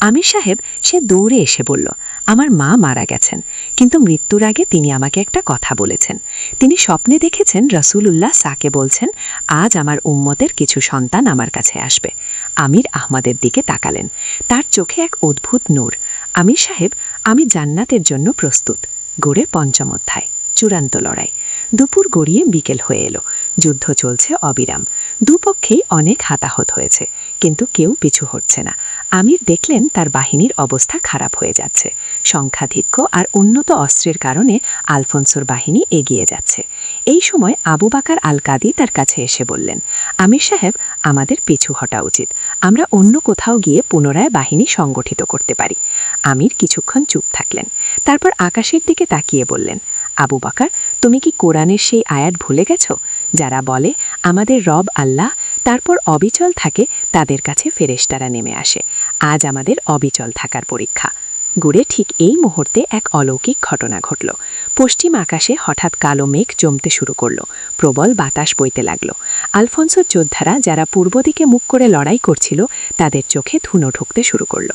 আমির সাহেব, সে দৌড়ে এসে বলল, আমার মা মারা গেছেন, কিন্তু মৃত্যুর আগে তিনি আমাকে একটা কথা বলেছেন। তিনি স্বপ্নে দেখেছেন রাসূলুল্লাহ সাকে বলছেন, আজ আমার উম্মতের কিছু সন্তান আমার কাছে আসবে। আমির আহমাদের দিকে তাকালেন। তার চোখে এক অদ্ভুত নূর। আমির সাহেব, আমি জান্নাতের জন্য প্রস্তুত। গড়ে 5ম অধ্যায়, চূড়ান্ত লড়াই। দুপুর গড়িয়ে বিকেল হয়ে এলো। যুদ্ধ চলছে অবিরাম। দুপক্ষেই অনেক হতাহত হয়েছে, কিন্তু কেউ পিছু হটছে না। আমির দেখলেন তার বাহিনীর অবস্থা খারাপ হয়ে যাচ্ছে। সংখ্যাধিক্য আর উন্নত অস্ত্রের কারণে আলফোন্সোর বাহিনী এগিয়ে যাচ্ছে। এই সময় আবু বাকার আল কাদি তার কাছে এসে বললেন, আমির সাহেব, আমাদের পিছু হটা উচিত। আমরা অন্য কোথাও গিয়ে পুনরায় বাহিনী সংগঠিত করতে পারি। আমির কিছুক্ষণ চুপ থাকলেন। তারপর আকাশের দিকে তাকিয়ে বললেন, আবু বাকার, তুমি কি কোরআনের সেই আয়াত ভুলে গেছ, যারা বলে আমাদের রব আল্লাহ, তারপর অবিচল থাকে, তাদের কাছে ফেরেশতারা নেমে আসে। আজ আমাদের অবিচল থাকার পরীক্ষা। গুড়ে ঠিক এই মুহূর্তে এক অলৌকিক ঘটনা ঘটল। পশ্চিম আকাশে হঠাৎ কালো মেঘ জমতে শুরু করল, প্রবল বাতাস বইতে লাগল। আলফোন্সোর যোদ্ধারা যারা পূর্ব দিকে মুখ করে লড়াই করছিল তাদের চোখে ধুনো ঢুকতে শুরু করল।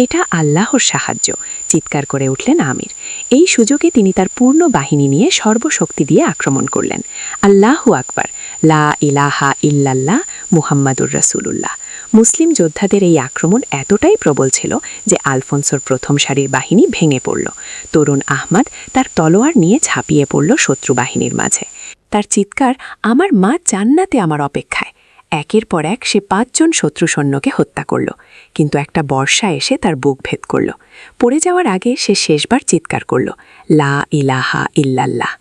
এটা আল্লাহর সাহায্য, চিৎকার করে উঠলেন আমির। এই সুযোগে তিনি তার পূর্ণ বাহিনী নিয়ে সর্বশক্তি দিয়ে আক্রমণ করলেন। আল্লাহু আকবার, লা ইলাহা ইল্লাল্লাহ, মুহাম্মাদুর রাসূলুল্লাহ। মুসলিম যোদ্ধাদের এই আক্রমণ এতটাই প্রবল ছিল যে আলফোন্সোর প্রথম সারির বাহিনী ভেঙে পড়ল। তরুণ আহমদ তার তলোয়ার নিয়ে ঝাঁপিয়ে পড়ল শত্রু বাহিনীর মাঝে। তার চিৎকার, আমার মা জান্নাতে আমার অপেক্ষায়। একের পর এক সে 5 জন শত্রু সৈন্যকে হত্যা করল, কিন্তু একটা বর্ষা এসে তার বুক ভেদ করল। পড়ে যাওয়ার আগে সে শেষবার চিৎকার করল, লা ইলাহা ইল্লাল্লাহ।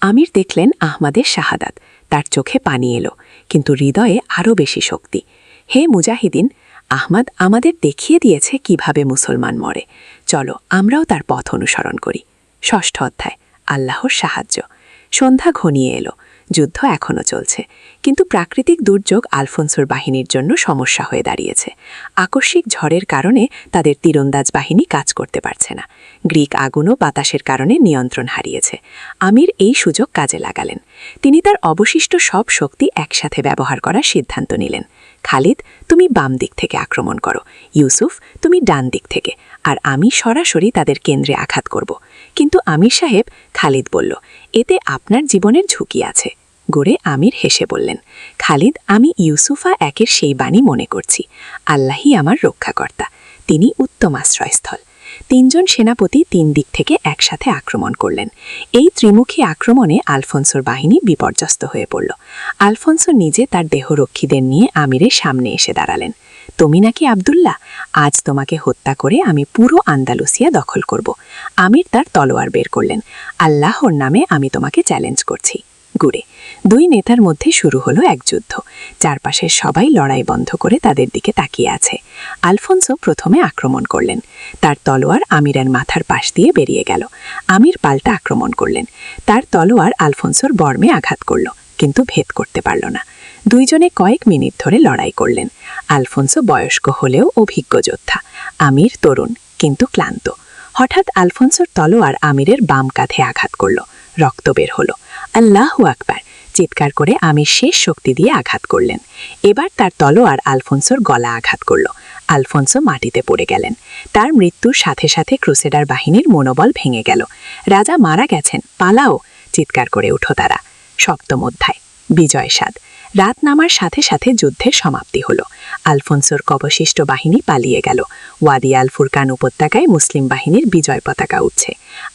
আমির দেখলেন আহমদের শাহাদাত, তার চোখে পানি এলো, কিন্তু হৃদয়ে আরও বেশি শক্তি। হে মুজাহিদিন, আহমদ আমাদের দেখিয়ে দিয়েছে কিভাবে মুসলমান মরে। চলো আমরাও তার পথ অনুসরণ করি। 6ষ্ঠ অধ্যায়, আল্লাহর সাহায্য। সন্ধ্যা ঘনিয়ে এলো, যুদ্ধ এখনও চলছে, কিন্তু প্রাকৃতিক দুর্যোগ আলফোন্সোর বাহিনীর জন্য সমস্যা হয়ে দাঁড়িয়েছে। আকস্মিক ঝড়ের কারণে তাদের তীরন্দাজ বাহিনী কাজ করতে পারছে না। গ্রিক আগুনও বাতাসের কারণে নিয়ন্ত্রণ হারিয়েছে। আমির এই সুযোগ কাজে লাগালেন। তিনি তার অবশিষ্ট সব শক্তি একসাথে ব্যবহার করার সিদ্ধান্ত নিলেন। খালিদ, তুমি বাম দিক থেকে আক্রমণ করো, ইউসুফ তুমি ডান দিক থেকে, আর আমি সরাসরি তাদের কেন্দ্রে আঘাত করব। কিন্তু আমির সাহেব, খালিদ বলল, এতে আপনার জীবনের ঝুঁকি আছে। গড়ে আমির হেসে বললেন, খালিদ, আমি ইউসুফা একের সেই বাণী মনে করছি। আল্লাহই আমার রক্ষাকর্তা, তিনি উত্তম আশ্রয়স্থল। 3 জন সেনাপতি 3 দিক থেকে একসাথে আক্রমণ করলেন। এই ত্রিমুখী আক্রমণে আলফোন্সোর বাহিনী বিপর্যস্ত হয়ে পড়ল। আলফোন্সো নিজে তার দেহরক্ষীদের নিয়ে আমিরের সামনে এসে দাঁড়ালেন। তুমি নাকি আব্দুল্লাহ? আজ তোমাকে হত্যা করে আমি পুরো আন্দালুসিয়া দখল করব। আমির তার তলোয়ার বের করলেন। আল্লাহর নামে আমি তোমাকে চ্যালেঞ্জ করছি। গুড়ে 2 নেতার মধ্যে শুরু হলো এক যুদ্ধ। চারপাশের সবাই লড়াই বন্ধ করে তাদের দিকে তাকিয়ে আছে। আলফোন্সো প্রথমে আক্রমণ করলেন। তার তলোয়ার আমিরের মাথার পাশ দিয়ে বেরিয়ে গেল। আমির পাল্টা আক্রমণ করলেন। তার তলোয়ার আলফোন্সোর বর্মে আঘাত করল, কিন্তু ভেদ করতে পারল না। 2 জনে কয়েক মিনিট ধরে লড়াই করলেন। আলফোন্সো বয়স্ক হলেও অভিজ্ঞ যোদ্ধা, আমির তরুণ কিন্তু ক্লান্ত। হঠাৎ আলফোন্সোর তলোয়ার আমিরের বাম কাঁধে আঘাত করল, রক্ত বের হলো। আল্লাহু আকবার, চিৎকার করে আমির শেষ শক্তি দিয়ে আঘাত করলেন। এবার তার তলোয়ার আলফোন্সোর গলা আঘাত করল। আলফোন্সো মাটিতে পড়ে গেলেন। তার মৃত্যুর সাথে সাথে ক্রুসেডার বাহিনীর মনোবল ভেঙে গেল। রাজা মারা গেছেন, পালাও, চিৎকার করে উঠো তারা। 7ম অধ্যায়, বিজয় স্বাদ। রাত নামার সাথে সাথে যুদ্ধের সমাপ্তি হল। আলফোন্সোর অবশিষ্ট বাহিনী পালিয়ে গেল। ওয়াদি আল ফুরকান উপত্যকায় মুসলিম বাহিনীর বিজয় পতাকা উঠছে।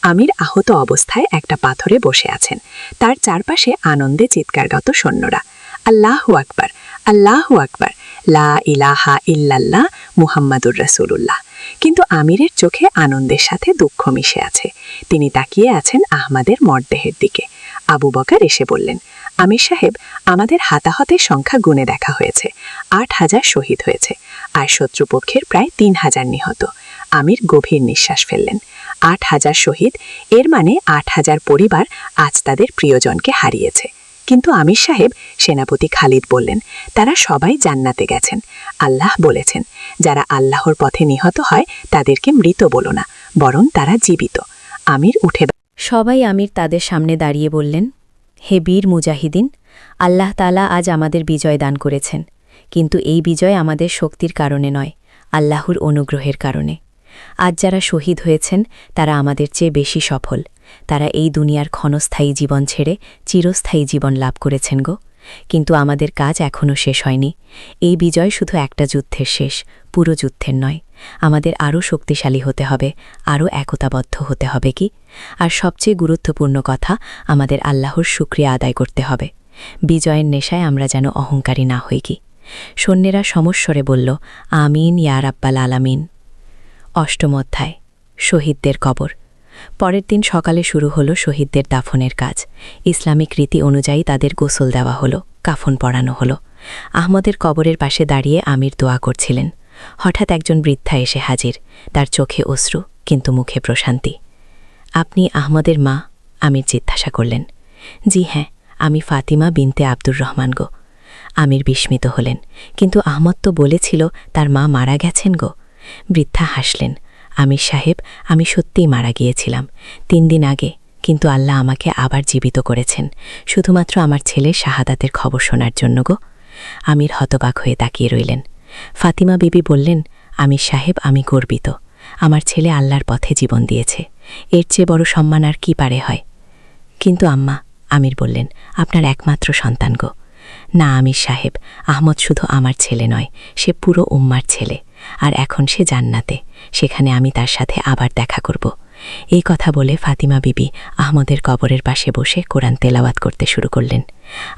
আমির আহত অবস্থায় একটা পাথরে বসে আছেন। তার চারপাশে আনন্দে চিৎকারগত সৈন্যরা। আল্লাহু আকবার, আল্লাহু আকবার, লা ইলাহা ইল্লাল্লাহ, মুহাম্মাদুর রাসূলুল্লাহ। কিন্তু আমিরের চোখে আনন্দের সাথে দুঃখ মিশে আছে। তিনি তাকিয়ে আছেন আহমদের মরদেহের দিকে। আবু বকর এসে বললেন, আমির সাহেব, আমাদের হাতাহতের সংখ্যা গুণে দেখা হয়েছে। 8000 শহীদ হয়েছে, আর শত্রুপক্ষের প্রায় 3000 নিহত। আমির গভীর নিঃশ্বাস ফেললেন। 8000 শহীদ, এর মানে 8000 পরিবার আজ তাদের প্রিয়জনকে হারিয়েছে। কিন্তু আমির সাহেব, সেনাপতি খালিদ বললেন, তারা সবাই জান্নাতে গেছেন। আল্লাহ বলেছেন, যারা আল্লাহর পথে নিহত হয় তাদেরকে মৃত বলো না, বরং তারা জীবিত। আমির উঠে সবাই আমির তাদের সামনে দাঁড়িয়ে বললেন, হে বীর মুজাহিদিন, আল্লাহ তাআলা আজ আমাদের বিজয় দান করেছেন, কিন্তু এই বিজয় আমাদের শক্তির কারণে নয়, আল্লাহর অনুগ্রহের কারণে। আজ যারা শহীদ হয়েছেন তারা আমাদের চেয়ে বেশি সফল। তারা এই দুনিয়ার ক্ষণস্থায়ী জীবন ছেড়ে চিরস্থায়ী জীবন লাভ করেছেন গো। কিন্তু আমাদের কাজ এখনও শেষ হয়নি। এই বিজয় শুধু একটা যুদ্ধের শেষ, পুরো যুদ্ধের নয়। আমাদের আরও শক্তিশালী হতে হবে, আরও একতাবদ্ধ হতে হবে কি? আর সবচেয়ে গুরুত্বপূর্ণ কথা, আমাদের আল্লাহর শুকরিয়া আদায় করতে হবে। বিজয়ের নেশায় আমরা যেন অহংকারী না হই কি। সৈন্যেরা সমস্বরে বলল, আমিন ইয়া রাব্বাল আলামিন। 8ম অধ্যায়, শহীদদের কবর। পরের দিন সকালে শুরু হলো শহীদদের দাফনের কাজ। ইসলামিক রীতি অনুযায়ী তাদের গোসল দেওয়া হলো, কাফন পরানো হলো। আহমদের কবরের পাশে দাঁড়িয়ে আমির দোয়া করছিলেন। হঠাৎ একজন বৃদ্ধা এসে হাজির, তার চোখে অশ্রু, কিন্তু মুখে প্রশান্তি। আপনি আহমদের মা? আমির জিজ্ঞাসা করলেন। জি হ্যাঁ, আমি ফাতিমা বিনতে আব্দুর রহমান গো। আমির বিস্মিত হলেন, কিন্তু আহমদ তো বলেছিল তার মা মারা গেছেন গো। বৃদ্ধা হাসলেন। আমির সাহেব, আমি সত্যিই মারা গিয়েছিলাম 3 দিন আগে, কিন্তু আল্লাহ আমাকে আবার জীবিত করেছেন শুধুমাত্র আমার ছেলের শাহাদাতের খবর শোনার জন্য গো। আমির হতবাক হয়ে তাকিয়ে রইলেন। ফাতিমা বিবি বললেন, আমির সাহেব, আমি গর্বিত। আমার ছেলে আল্লাহর পথে জীবন দিয়েছে, এর চেয়ে বড় সম্মান আর কি পারে হয়। কিন্তু আম্মা, আমির বললেন, আপনার একমাত্র সন্তান গো। না আমির সাহেব, আহমদ শুধু আমার ছেলে নয়, সে পুরো উম্মার ছেলে। আর এখন সে জান্নাতে, সেখানে আমি তার সাথে আবার দেখা করব। এই কথা বলে ফাতিমা বিবি আহমদের কবরের পাশে বসে কোরআন তেলাওয়াত করতে শুরু করলেন।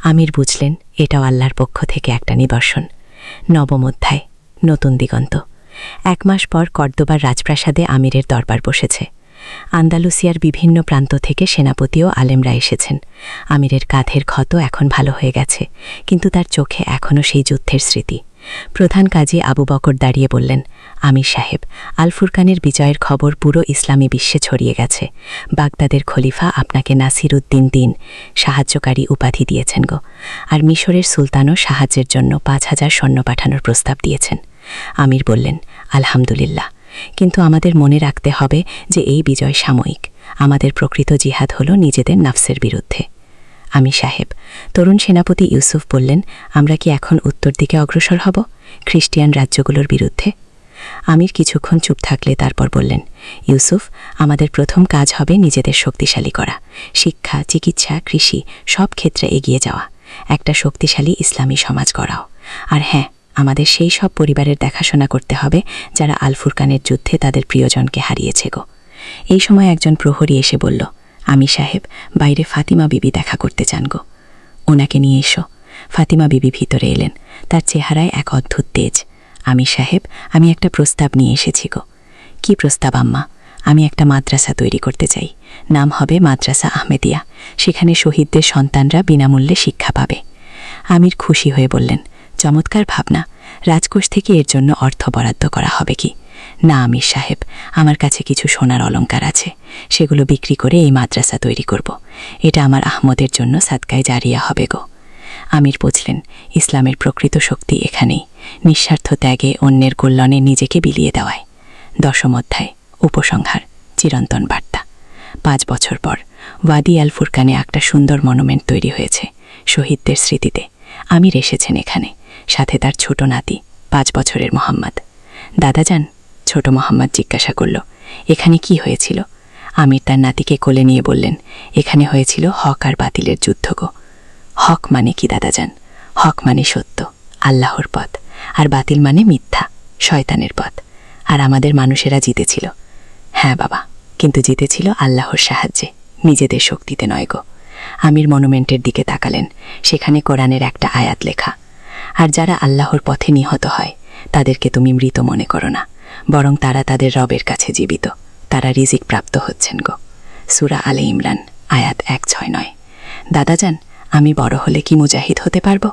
আমির বুঝলেন এটাও আল্লাহর পক্ষ থেকে একটা নিদর্শন। নবম অধ্যায়, নতুন দিগন্ত। 1 মাস পর কর্দোবার রাজপ্রাসাদে আমিরের দরবার বসেছে। আন্দালুসিয়ার বিভিন্ন প্রান্ত থেকে সেনাপতি ও আলেমরা এসেছেন। আমিরের কাঁধের ক্ষত এখন ভালো হয়ে গেছে, কিন্তু তার চোখে এখনও সেই যুদ্ধের স্মৃতি। প্রধান কাজী আবু বকর দাঁড়িয়ে বললেন, আমির সাহেব, আল ফুরকানের বিজয়ের খবর পুরো ইসলামী বিশ্বে ছড়িয়ে গেছে। বাগদাদের খলিফা আপনাকে নাসির উদ্দিন দিন, সাহায্যকারী উপাধি দিয়েছেন গো। আর মিশরের সুলতানও সাহায্যের জন্য 5,000 সৈন্য পাঠানোর প্রস্তাব দিয়েছেন। আমির বললেন, আলহামদুলিল্লাহ, কিন্তু আমাদের মনে রাখতে হবে যে এই বিজয় সাময়িক। আমাদের প্রকৃত জিহাদ হল নিজেদের নাফসের বিরুদ্ধে। আমির সাহেব, তরুণ সেনাপতি ইউসুফ বললেন, আমরা কি এখন উত্তর দিকে অগ্রসর হব, খ্রিস্টিয়ান রাজ্যগুলোর বিরুদ্ধে? আমির কিছুক্ষণ চুপ থাকলে তারপর বললেন, ইউসুফ, আমাদের প্রথম কাজ হবে নিজেদের শক্তিশালী করা। শিক্ষা, চিকিৎসা, কৃষি সব ক্ষেত্রে এগিয়ে যাওয়া, একটা শক্তিশালী ইসলামী সমাজ গড়াও। আর হ্যাঁ, আমাদের সেই সব পরিবারের দেখাশোনা করতে হবে যারা আল ফুরকানের যুদ্ধে তাদের প্রিয়জনকে হারিয়েছে গো। এই সময় একজন প্রহরী এসে বলল, আমির সাহেব, বাইরে ফাতিমা বিবি দেখা করতে চান গো। ওনাকে নিয়ে এসো। ফাতিমা বিবি ভিতরে এলেন। তার চেহারায় এক অদ্ভুত তেজ। আমির সাহেব, আমি একটা প্রস্তাব নিয়ে এসেছি গো। কি প্রস্তাব আম্মা? আমি একটা মাদ্রাসা তৈরি করতে চাই। নাম হবে মাদ্রাসা আহমেদিয়া। সেখানে শহীদদের সন্তানরা বিনামূল্যে শিক্ষা পাবে। আমির খুশি হয়ে বললেন, চমৎকার ভাবনা। রাজকোষ থেকে এর জন্য অর্থ বরাদ্দ করা হবে কি? না আমির সাহেব, আমার কাছে কিছু সোনার অলংকার আছে, সেগুলো বিক্রি করে এই মাদ্রাসা তৈরি করব। এটা আমার আহমদের জন্য সাদকায় জারিয়া হবে গো। আমির বুঝলেন, ইসলামের প্রকৃত শক্তি এখানেই, নিঃস্বার্থ ত্যাগে, অন্যের কল্যাণে নিজেকে বিলিয়ে দেওয়ায়। 10ম অধ্যায়, উপসংহার, চিরন্তন বার্তা। 5 বছর পর ওয়াদি আল ফুরকানে একটা সুন্দর মনুমেন্ট তৈরি হয়েছে শহীদদের স্মৃতিতে। আমির এসেছেন এখানে, সাথে তার ছোট নাতি 5 বছরের মোহাম্মদ। দাদা যান, ছোট মোহাম্মদ জিজ্ঞাসা করল, এখানে কি হয়েছিল? আমির তার নাতিকে কোলে নিয়ে বললেন, এখানে হয়েছিল হক আর বাতিলের যুদ্ধ গো। হক মানে কি দাদা যান? হক মানে সত্য, আল্লাহর পথ, আর বাতিল মানে মিথ্যা, শয়তানের পথ। আর আমাদের মানুষেরা জিতেছিল। হ্যাঁ বাবা, কিন্তু জিতেছিল আল্লাহর সাহায্যে, নিজেদের শক্তিতে নয় গো। আমির মনুমেন্টের দিকে তাকালেন। সেখানে কোরআনের একটা আয়াত লেখা, আর যারা আল্লাহর পথে নিহত হয় তাদেরকে তুমি মৃত মনে করো না, বরং তারা তাদের রবের কাছে জীবিত, তারা রিজিক প্রাপ্ত হচ্ছেন গো। সূরা আলে ইমরান, আয়াত 169। দাদা যান, আমি বড় হলে কি মুজাহিদ হতে পারবো?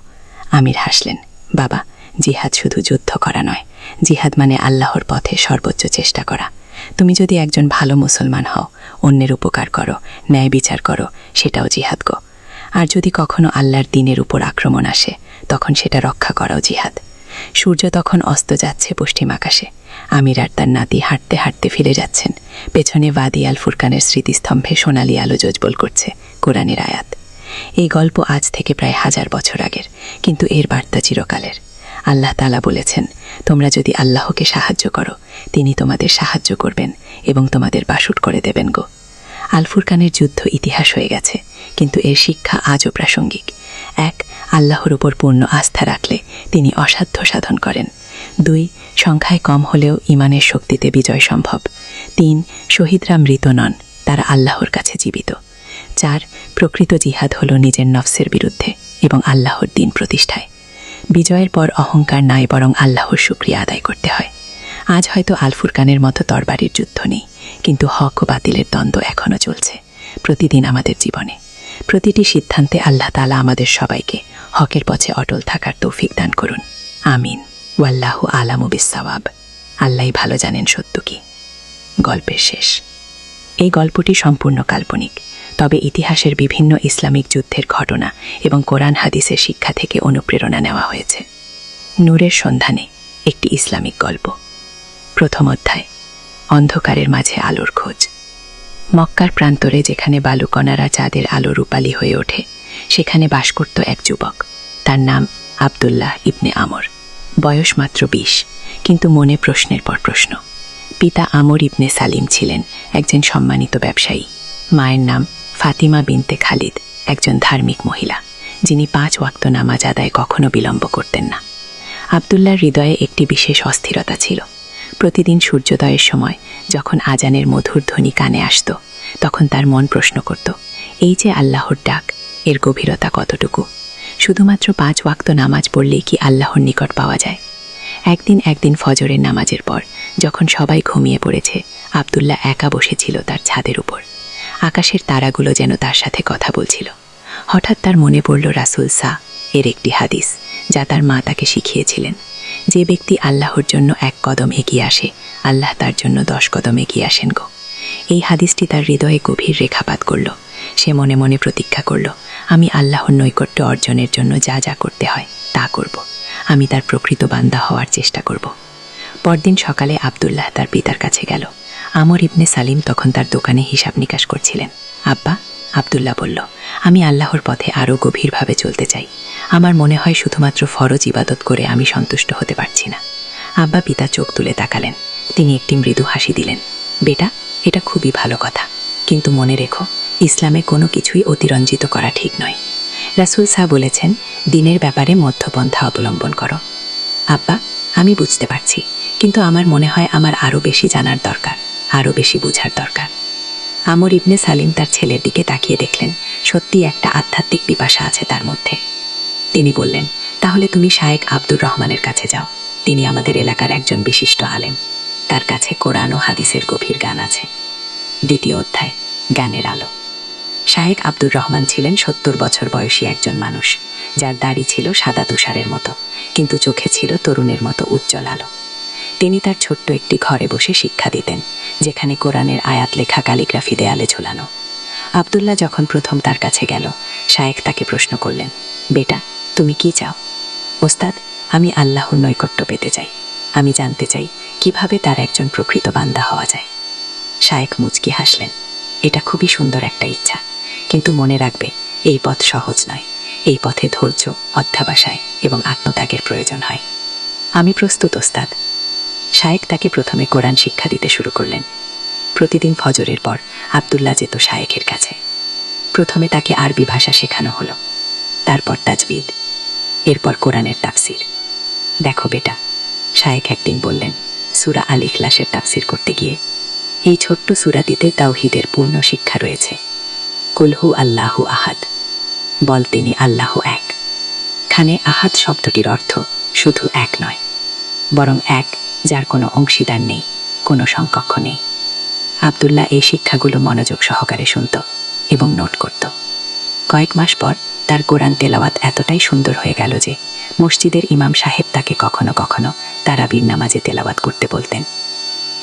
আমির হাসলেন, বাবা, জিহাদ শুধু যুদ্ধ করা নয়, জিহাদ মানে আল্লাহর পথে সর্বোচ্চ চেষ্টা করা। তুমি যদি একজন ভালো মুসলমান হও, অন্যের উপকার করো, ন্যায় বিচার করো, সেটাও জিহাদ গো। আর যদি কখনো আল্লাহর দ্বীনের উপর আক্রমণ আসে, তখন সেটা রক্ষা করাও জিহাদ। সূর্য তখন অস্ত যাচ্ছে পশ্চিম আকাশে। আমির আর তার নাতি হাঁটতে হাঁটতে ফিরে যাচ্ছেন। পেছনে ওয়াদি আল ফুরকানের স্মৃতিস্তম্ভে সোনালি আলো জ্বলজ্বল করছে কোরআনের আয়াত। এই গল্প আজ থেকে প্রায় 1000 বছর আগের, কিন্তু এর বার্তা চিরকালের। আল্লাহ তাআলা বলেছেন, তোমরা যদি আল্লাহকে সাহায্য করো, তিনি তোমাদের সাহায্য করবেন এবং তোমাদের বাসুট করে দেবেন গো। আল ফুরকানের যুদ্ধ ইতিহাস হয়ে গেছে, কিন্তু এর শিক্ষা আজও প্রাসঙ্গিক। 1, আল্লাহর উপর পূর্ণ আস্থা রাখলে তিনি অসাধ্য সাধন করেন। 2, সংখ্যায় কম হলেও ঈমানের শক্তিতে বিজয় সম্ভব। 3, শহীদরা মৃত নন, তারা আল্লাহর কাছে জীবিত। 4, প্রকৃত জিহাদ হল নিজের নফসের বিরুদ্ধে এবং আল্লাহর দ্বীন প্রতিষ্ঠায়। বিজয়ের পর অহংকার নাই, বরং আল্লাহর শুকরিয়া আদায় করতে হয়। আজ হয়তো আল ফুরকানের মতো তরবারির যুদ্ধ নেই, কিন্তু হক ও বাতিলের দ্বন্দ্ব এখনও চলছে প্রতিদিন আমাদের জীবনে। প্রতিটি সিদ্ধান্তে আল্লাহ তাআলা আমাদের সবাইকে হকের পথে অটল থাকার তৌফিক দান করুন। আমিন। ওয়াল্লাহু আলামু বিসসাওয়াব। আল্লাহই ভালো জানেন সত্য কি। গল্পের শেষ। এই গল্পটি সম্পূর্ণ কাল্পনিক, তবে ইতিহাসের বিভিন্ন ইসলামিক যুদ্ধের ঘটনা এবং কোরআন হাদিসের শিক্ষা থেকে অনুপ্রেরণা নেওয়া হয়েছে। নূরের সন্ধানে, একটি ইসলামিক গল্প। প্রথম অধ্যায়, অন্ধকারের মাঝে আলোর খোঁজ। মক্কার প্রান্তরে যেখানে বালুকণারা চাঁদের আলো রূপালী হয়ে ওঠে সেখানে বাস করত এক যুবক। তার নাম আব্দুল্লাহ ইবনে আমর। বয়স মাত্র ২০, কিন্তু মনে প্রশ্নের পর প্রশ্ন। পিতা আমর ইবনে সালিম ছিলেন একজন সম্মানিত ব্যবসায়ী। মায়ের নাম ফাতিমা বিনতে খালিদ, একজন ধার্মিক মহিলা, যিনি ৫ ওয়াক্ত নামাজ আদায় কখনো বিলম্ব করতেন না। আব্দুল্লাহর হৃদয়ে একটি বিশেষ অস্থিরতা ছিল। প্রতিদিন সূর্যোদয়ের সময় যখন আজানের মধুর ধ্বনি কানে আসত, তখন তার মন প্রশ্ন করত, এই যে আল্লাহর ডাক, এর গভীরতা কতটুকু? শুধুমাত্র ৫ ওয়াক্ত নামাজ পড়লেই কি আল্লাহর নিকট পাওয়া যায়? একদিন ফজরের নামাজের পর যখন সবাই ঘুমিয়ে পড়েছে, আব্দুল্লাহ একা বসেছিল তার ছাদের উপর। আকাশের তারাগুলো যেন তার সাথে কথা বলছিল। হঠাৎ তার মনে পড়ল রাসূল এর একটি হাদিস, যা তার মা তাকে শিখিয়েছিলেন। যে ব্যক্তি আল্লাহর জন্য ১ কদম এগিয়ে আসে, আল্লাহ তার জন্য ১০ কদম এগিয়ে আসেন গো। এই হাদিসটি তার হৃদয়ে গভীর রেখাপাত করল। সে মনে মনে প্রতিজ্ঞা করল, আমি আল্লাহর নৈকট্য অর্জনের জন্য যা যা করতে হয় তা করব। আমি তার প্রকৃত বান্দা হওয়ার চেষ্টা করব। পরদিন সকালে আব্দুল্লাহ তার পিতার কাছে গেল। আমর ইবনে সালিম তখন তার দোকানে হিসাব নিকাশ করছিলেন। আব্বা, আব্দুল্লাহ বলল, আমি আল্লাহর পথে আরও গভীরভাবে চলতে চাই। আমার মনে হয় শুধুমাত্র ফরজ ইবাদত করে আমি সন্তুষ্ট হতে পারছি না। আব্বা পিতা চোখ তুলে তাকালেন। তিনি একটি মৃদু হাসি দিলেন। বেটা, এটা খুবই ভালো কথা, কিন্তু মনে রেখো, ইসলামে কোনো কিছুই অতিরঞ্জিত করা ঠিক নয়। রাসূল বলেছেন, দিনের ব্যাপারে মধ্যপন্থা অবলম্বন করো। আব্বা, আমি বুঝতে পারছি, কিন্তু আমার মনে হয় আমার আরও বেশি জানার দরকার, আরও বেশি বুঝার দরকার। আমর ইবনে সালিম তার ছেলের দিকে তাকিয়ে দেখলেন সত্যি একটা আধ্যাত্মিক পিপাসা আছে তার মধ্যে। তিনি বললেন, তাহলে তুমি শায়েখ আব্দুর রহমানের কাছে যাও। তিনি আমাদের এলাকার একজন বিশিষ্ট আলেম। তার কাছে কোরআন ও হাদিসের গভীর জ্ঞান আছে। ২য় অধ্যায়, জ্ঞানের আলো। শায়েখ আব্দুর রহমান ছিলেন ৭০ বছর বয়সী একজন মানুষ, যার দাড়ি ছিল সাদা তুষারের মতো, কিন্তু চোখে ছিল তরুণের মতো উজ্জ্বল আলো। তিনি তার ছোট্ট একটি ঘরে বসে শিক্ষা দিতেন, যেখানে কোরআনের আয়াত লেখা ক্যালিগ্রাফি দেয়ালে ঝুলানো। আব্দুল্লাহ যখন প্রথম তার কাছে গেল, শায়েখ তাকে প্রশ্ন করলেন, বেটা, তুমি কি চাও? ওস্তাদ, আমি আল্লাহর নৈকট্য পেতে চাই। আমি জানতে চাই কিভাবে তার একজন প্রকৃত বান্দা হওয়া যায়। শায়েখ মুচকি হাসলেন। এটা খুবই সুন্দর একটা ইচ্ছা, কিন্তু মনে রাখবে, এই পথ সহজ নয়। এই পথে ধৈর্য, অধ্যাবসায় এবং আত্মত্যাগের প্রয়োজন হয়। আমি প্রস্তুত ওস্তাদ। শায়েখ তাকে প্রথমে কোরআন শিক্ষা দিতে শুরু করলেন। প্রতিদিন ফজরের পর আব্দুল্লাহ যেত শায়েখের কাছে। প্রথমে তাকে আরবি ভাষা শেখানো হলো, তারপর তাজবিদ, এরপর কোরআনের তাফসির। দেখো বেটা, শায়েখ একদিন বললেন, সূরা আল ইখলাসের তাফসির করতে গিয়ে, এই ছোট্ট সূরাটিতে তাওহীদের পূর্ণ শিক্ষা রয়েছে। কুলহু আল্লাহু আহাদ, বল তিনি আল্লাহ এক। খানে আহাদ শব্দটির অর্থ শুধু এক নয়, বরং এক যার কোনো অংশীদার নেই, কোনো সমকক্ষ নেই। আব্দুল্লাহ এই শিক্ষাগুলো মনোযোগ সহকারে শুনত এবং নোট করত। কয়েক মাস পর তার কোরআন তেলাওয়াত এতটাই সুন্দর হয়ে গেল যে মসজিদের ইমাম সাহেব তাকে কখনো কখনো তারাবির নামাজে তেলাওয়াত করতে বলতেন।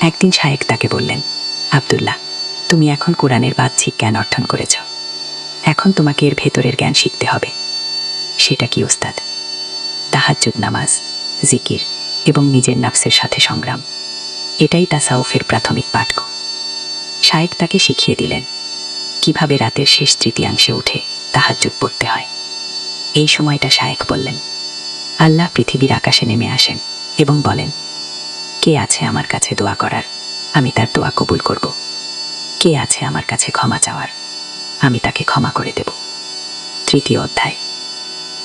একদিন শায়েখ তাকে বললেন, আব্দুল্লাহ, তুমি এখন কোরআনের বাহ্যিক জ্ঞান অর্জন করেছ। এখন তোমাকে এর ভেতরের জ্ঞান শিখতে হবে। সেটা কি ওস্তাদ? তাহাজ্জুদ নামাজ, জিকির এবং নিজের নাফসের সাথে সংগ্রাম। এটাই তাসাউফের প্রাথমিক পাঠ্য। শায়েখ তাকে শিখিয়ে দিলেন কিভাবে রাতের শেষ তৃতীয়াংশে উঠে তাহাজ্জুদ পড়তে হয়। এই সময়টা শায়েখ বললেন, আল্লাহ পৃথিবীর আকাশে নেমে আসেন এবং বলেন, কে আছে আমার কাছে দোয়া করার? আমি তার দোয়া কবুল করব। কে আছে আমার কাছে ক্ষমা চাওয়ার? আমি তাকে ক্ষমা করে দেব। ৩য় অধ্যায়,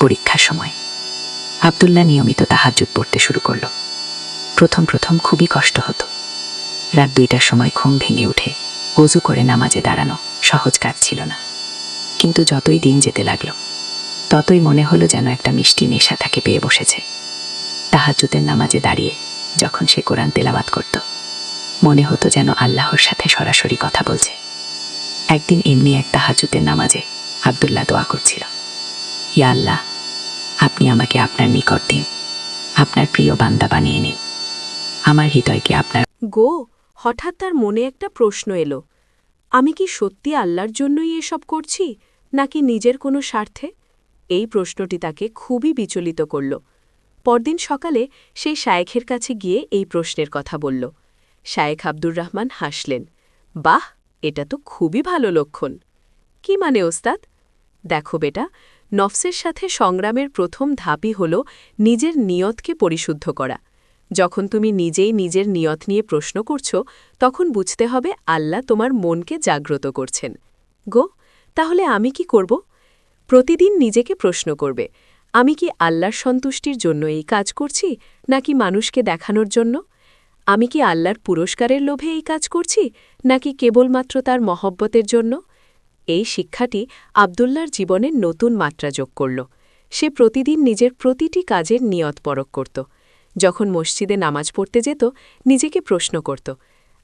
পরীক্ষার সময়। আব্দুল্লাহ নিয়মিত তাহাজ্জুদ পড়তে শুরু করল। প্রথম খুবই কষ্ট হতো। রাত ২টার সময় ঘুম ভেঙে উঠে ওযু করে নামাজে দাঁড়ানো সহজ কাজ ছিল না। কিন্তু যতই দিন যেতে লাগলো, ততই মনে হলো যেন একটা মিষ্টি নেশা তাকে পেয়ে বসেছে। তাহাজ্জুদের নামাজে দাঁড়িয়ে যখন সে কোরআন তেলাওয়াত করত, মনে হতো যেন আল্লাহর সাথে সরাসরি কথা বলছে। একদিন এমনি এক তাহাজ্জুদের নামাজে আব্দুল্লাহ দোয়া করছিল, ইয়া আল্লাহ, আপনি আমাকে আপনার নিকট দিন, আপনার প্রিয় বান্দা বানিয়ে নিন। আমার হৃদয়কে আপনার গো, হঠাৎ তার মনে একটা প্রশ্ন এলো, আমি কি সত্যি আল্লাহর জন্যই এসব করছি, নাকি নিজের কোনো স্বার্থে? এই প্রশ্নটি তাকে খুবই বিচলিত করল। পরদিন সকালে সেই শায়েখের কাছে গিয়ে এই প্রশ্নের কথা বলল। শায়েখ আব্দুর রহমান হাসলেন। বাহ, এটা তো খুবই ভালো লক্ষণ। কি মানে ওস্তাদ? দেখো বেটা, নফসের সাথে সংগ্রামের প্রথম ধাপই হল নিজের নিয়তকে পরিশুদ্ধ করা। যখন তুমি নিজেই নিজের নিয়ত নিয়ে প্রশ্ন করছ, তখন বুঝতে হবে আল্লাহ তোমার মনকে জাগ্রত করছেন। গো, তাহলে আমি কি করব? প্রতিদিন নিজেকে প্রশ্ন করবে, আমি কি আল্লাহর সন্তুষ্টির জন্য এই কাজ করছি, নাকি মানুষকে দেখানোর জন্য? আমি কি আল্লাহর পুরস্কারের লোভে এই কাজ করছি, নাকি কেবলমাত্র তার মহব্বতের জন্য? এই শিক্ষাটি আবদুল্লার জীবনের নতুন মাত্রা যোগ করল। সে প্রতিদিন নিজের প্রতিটি কাজের নিয়ত পরখ করত। যখন মসজিদে নামাজ পড়তে যেত, নিজেকে প্রশ্ন করত,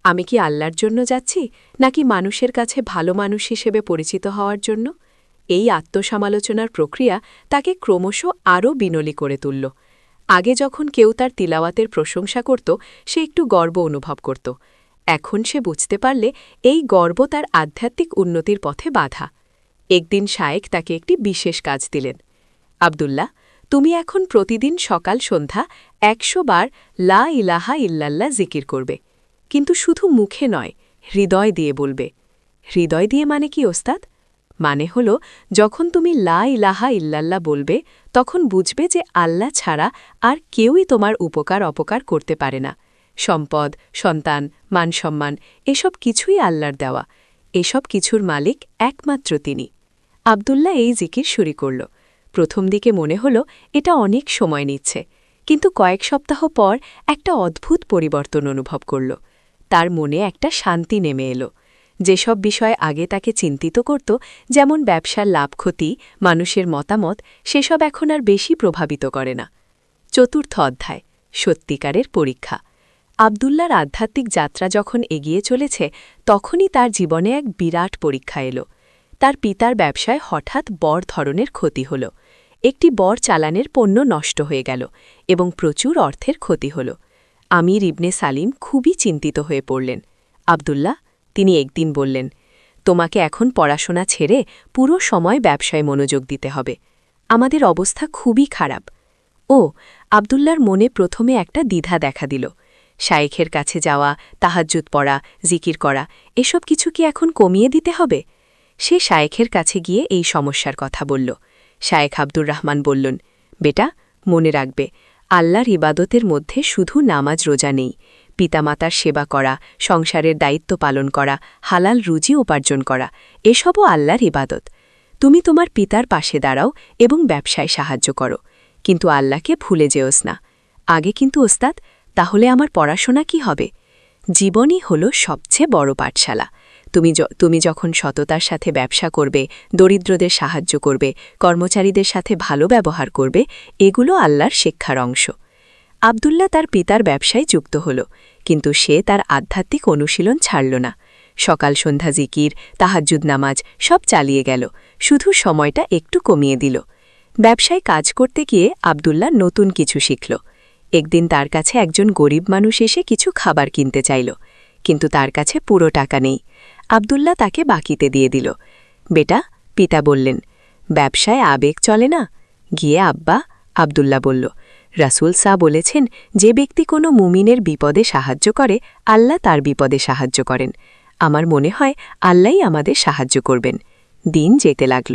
আমি কি আল্লাহর জন্য যাচ্ছি, নাকি মানুষের কাছে ভালো মানুষ হিসেবে পরিচিত হওয়ার জন্য? এই আত্মসমালোচনার প্রক্রিয়া তাকে ক্রমশ আরও বিনয়ী করে তুলল। আগে যখন কেউ তার তিলাওয়াতের প্রশংসা করত, সে একটু গর্ব অনুভব করত। এখন সে বুঝতে পারলে এই গর্ব তার আধ্যাত্মিক উন্নতির পথে বাধা। একদিন শায়েখ তাকে একটি বিশেষ কাজ দিলেন। আবদুল্লাহ, তুমি এখন প্রতিদিন সকাল সন্ধ্যা ১০০ বার লা ইলাহা ইল্লাল্লাহ জিকির করবে, কিন্তু শুধু মুখে নয়, হৃদয় দিয়ে বলবে। হৃদয় দিয়ে মানে কি ওস্তাদ? মানে হল, যখন তুমি লা ইলাহা ইল্লাল্লাহ বলবে, তখন বুঝবে যে আল্লাহ ছাড়া আর কেউই তোমার উপকার অপকার করতে পারে না। সম্পদ, সন্তান, মানসম্মান এসব কিছুই আল্লাহর দেওয়া। এসব কিছুর মালিক একমাত্র তিনি। আবদুল্লাহ এই জিকির শুরু করল। প্রথম দিকে মনে হল এটা অনেক সময় নিচ্ছে, কিন্তু কয়েক সপ্তাহ পর একটা অদ্ভুত পরিবর্তন অনুভব করল। তার মনে একটা শান্তি নেমে এলো। যেসব বিষয় আগে তাকে চিন্তিত করত, যেমন ব্যবসার লাভ ক্ষতি, মানুষের মতামত, সেসব এখন আর বেশি প্রভাবিত করে না। চতুর্থ অধ্যায়, সত্যিকারের পরীক্ষা। আবদুল্লার আধ্যাত্মিক যাত্রা যখন এগিয়ে চলেছে, তখনই তার জীবনে এক বিরাট পরীক্ষা এলো। তার পিতার ব্যবসায় হঠাৎ বড় ধরনের ক্ষতি হল। একটি বড় চালানের পণ্য নষ্ট হয়ে গেল এবং প্রচুর অর্থের ক্ষতি হল। আমির ইবনে সালিম খুবই চিন্তিত হয়ে পড়লেন। আবদুল্লাহ, তিনি একদিন বললেন, তোমাকে এখন পড়াশোনা ছেড়ে পুরো সময় ব্যবসায় মনোযোগ দিতে হবে। আমাদের অবস্থা খুবই খারাপ। ও, আবদুল্লার মনে প্রথমে একটা দ্বিধা দেখা দিল। শায়েখের কাছে যাওয়া, তাহাজ্জুদ পড়া, জিকির করা, এসব কিছু কি এখন কমিয়ে দিতে হবে? সে শায়েখের কাছে গিয়ে এই সমস্যার কথা বলল। শায়েখ আব্দুর রহমান বললেন, বেটা, মনে রাখবে, আল্লাহর ইবাদতের মধ্যে শুধু নামাজ রোজা নেই। পিতামাতার সেবা করা, সংসারের দায়িত্ব পালন করা, হালাল রুজি উপার্জন করা, এসবও আল্লাহর ইবাদত। তুমি তোমার পিতার পাশে দাঁড়াও এবং ব্যবসায় সাহায্য করো, কিন্তু আল্লাহকে ভুলে যেওস না। আগে কিন্তু ওস্তাদ, তাহলে আমার পড়াশোনা কি হবে? জীবনই হল সবচেয়ে বড় পাঠশালা। তুমি যখন সততার সাথে ব্যবসা করবে, দরিদ্রদের সাহায্য করবে, কর্মচারীদের সাথে ভালো ব্যবহার করবে, এগুলো আল্লাহর শিক্ষার অংশ। আবদুল্লাহ তার পিতার ব্যবসায় যুক্ত হল, কিন্তু সে তার আধ্যাত্মিক অনুশীলন ছাড়ল না। সকাল সন্ধ্যা জিকির, তাহাজ্জুদ নামাজ সব চালিয়ে গেল, শুধু সময়টা একটু কমিয়ে দিল। ব্যবসায় কাজ করতে গিয়ে আবদুল্লাহ নতুন কিছু শিখল। একদিন তার কাছে একজন গরিব মানুষ এসে কিছু খাবার কিনতে চাইল, কিন্তু তার কাছে পুরো টাকা নেই। আবদুল্লাহ তাকে বাকিতে দিয়ে দিল। বেটা, পিতা বললেন, ব্যবসায় আবেগ চলে না। গিয়ে আব্বা, আবদুল্লাহ বলল, রাসূল সাহ বলেছেন, যে ব্যক্তি কোনো মুমিনের বিপদে সাহায্য করে, আল্লাহ তার বিপদে সাহায্য করেন। আমার মনে হয় আল্লাহই আমাদের সাহায্য করবেন। দিন যেতে লাগল।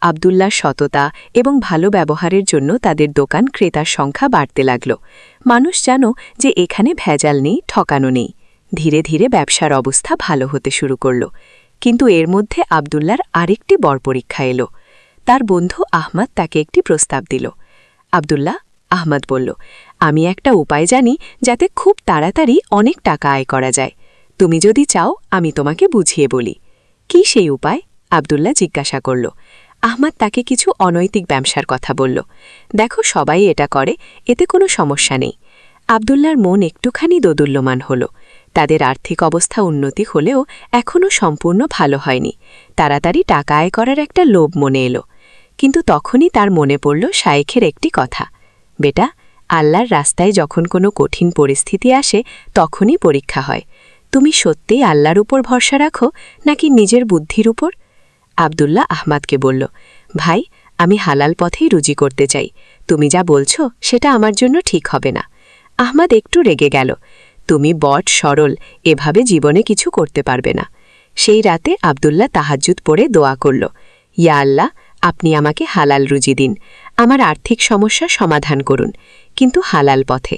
আবদুল্লাহর সততা এবং ভালো ব্যবহারের জন্য তাদের দোকান ক্রেতার সংখ্যা বাড়তে লাগল। মানুষ জানো যে এখানে ভেজাল নেই, ঠকানো নেই। ধীরে ধীরে ব্যবসার অবস্থা ভালো হতে শুরু করল। কিন্তু এর মধ্যে আবদুল্লাহর আরেকটি বড় পরীক্ষা এলো। তার বন্ধু আহমদ তাকে একটি প্রস্তাব দিল। আবদুল্লাহ, আহমদ বলল, আমি একটা উপায় জানি যাতে খুব তাড়াতাড়ি অনেক টাকা আয় করা যায়। তুমি যদি চাও আমি তোমাকে বুঝিয়ে বলি। কি সেই উপায়? আবদুল্লাহ জিজ্ঞাসা করল। আহমদ তাকে কিছু অনৈতিক ব্যবসার কথা বলল। দেখো, সবাই এটা করে, এতে কোনো সমস্যা নেই। আবদুল্লার মন একটুখানি দোদুল্যমান হল। তাদের আর্থিক অবস্থা উন্নতি হলেও এখনও সম্পূর্ণ ভালো হয়নি। তাড়াতাড়ি টাকা আয় করার একটা লোভ মনে এলো। কিন্তু তখনই তার মনে পড়ল শায়েখের একটি কথা, বেটা, আল্লাহর রাস্তায় যখন কোনো কঠিন পরিস্থিতি আসে, তখনই পরীক্ষা হয়। তুমি সত্যিই আল্লাহর উপর ভরসা রাখো নাকি নিজের বুদ্ধির উপর? আবদুল্লাহ আহমদকে বলল, ভাই, আমি হালাল পথেই রুজি করতে চাই। তুমি যা বলছো সেটা আমার জন্য ঠিক হবে না। আহমদ একটু রেগে গেল। তুমি বট সরল, এভাবে জীবনে কিছু করতে পারবে না। সেই রাতে আব্দুল্লাহ তাহাজ্জুদ পড়ে দোয়া করল, ইয়া আল্লাহ, আপনি আমাকে হালাল রুজি দিন, আমার আর্থিক সমস্যা সমাধান করুন, কিন্তু হালাল পথে।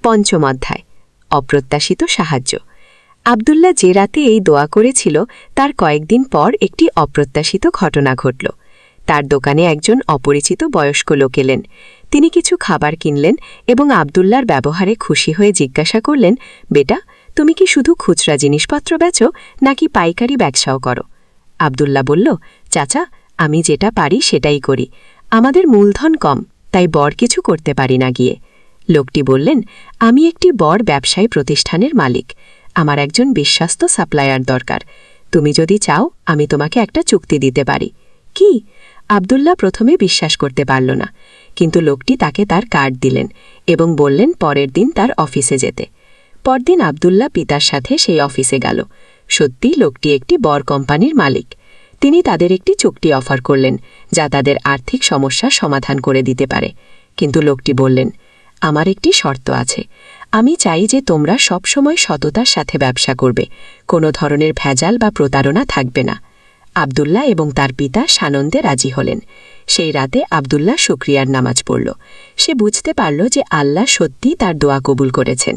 পঞ্চম অধ্যায়, অপ্রত্যাশিত সাহায্য। আব্দুল্লাহ যে রাতে এই দোয়া করেছিল তার কয়েকদিন পর একটি অপ্রত্যাশিত ঘটনা ঘটল। তার দোকানে একজন অপরিচিত বয়স্ক লোক এলেন। তিনি কিছু খাবার কিনলেন এবং আব্দুল্লাহর ব্যবহারে খুশি হয়ে জিজ্ঞাসা করলেন, বেটা, তুমি কি শুধু খুচরা জিনিসপত্র বেচো নাকি পাইকারি ব্যবসাও করো? আব্দুল্লাহ বলল, চাচা, আমি যেটা পারি সেটাই করি, আমাদের মূলধন কম, তাই বড় কিছু করতে পারি না গিয়ে। লোকটি বললেন, আমি একটি বড় ব্যবসায়ী প্রতিষ্ঠানের মালিক, আমার একজন বিশ্বস্ত সাপ্লায়ার দরকার, তুমি যদি চাও আমি তোমাকে একটা চুক্তি দিতে পারি। কি? আব্দুল্লাহ প্রথমে বিশ্বাস করতে পারল না, কিন্তু লোকটি তাকে তার কার্ড দিলেন এবং বললেন পরের দিন তার অফিসে যেতে। পরদিন আব্দুল্লাহ পিতার সাথে সেই অফিসে গেল। সত্যি লোকটি একটি বড় কোম্পানির মালিক। তিনি তাদের একটি চুক্তি অফার করলেন যা তাদের আর্থিক সমস্যা সমাধান করে দিতে পারে। কিন্তু লোকটি বললেন, আমার একটি শর্ত আছে, আমি চাই যে তোমরা সবসময় সততার সাথে ব্যবসা করবে, কোনো ধরনের ভেজাল বা প্রতারণা থাকবে না। আব্দুল্লাহ এবং তার পিতা সানন্দে রাজি হলেন। সেই রাতে আব্দুল্লাহ শুকরিয়ার নামাজ পড়ল। সে বুঝতে পারল যে আল্লাহ সত্যি তার দোয়া কবুল করেছেন।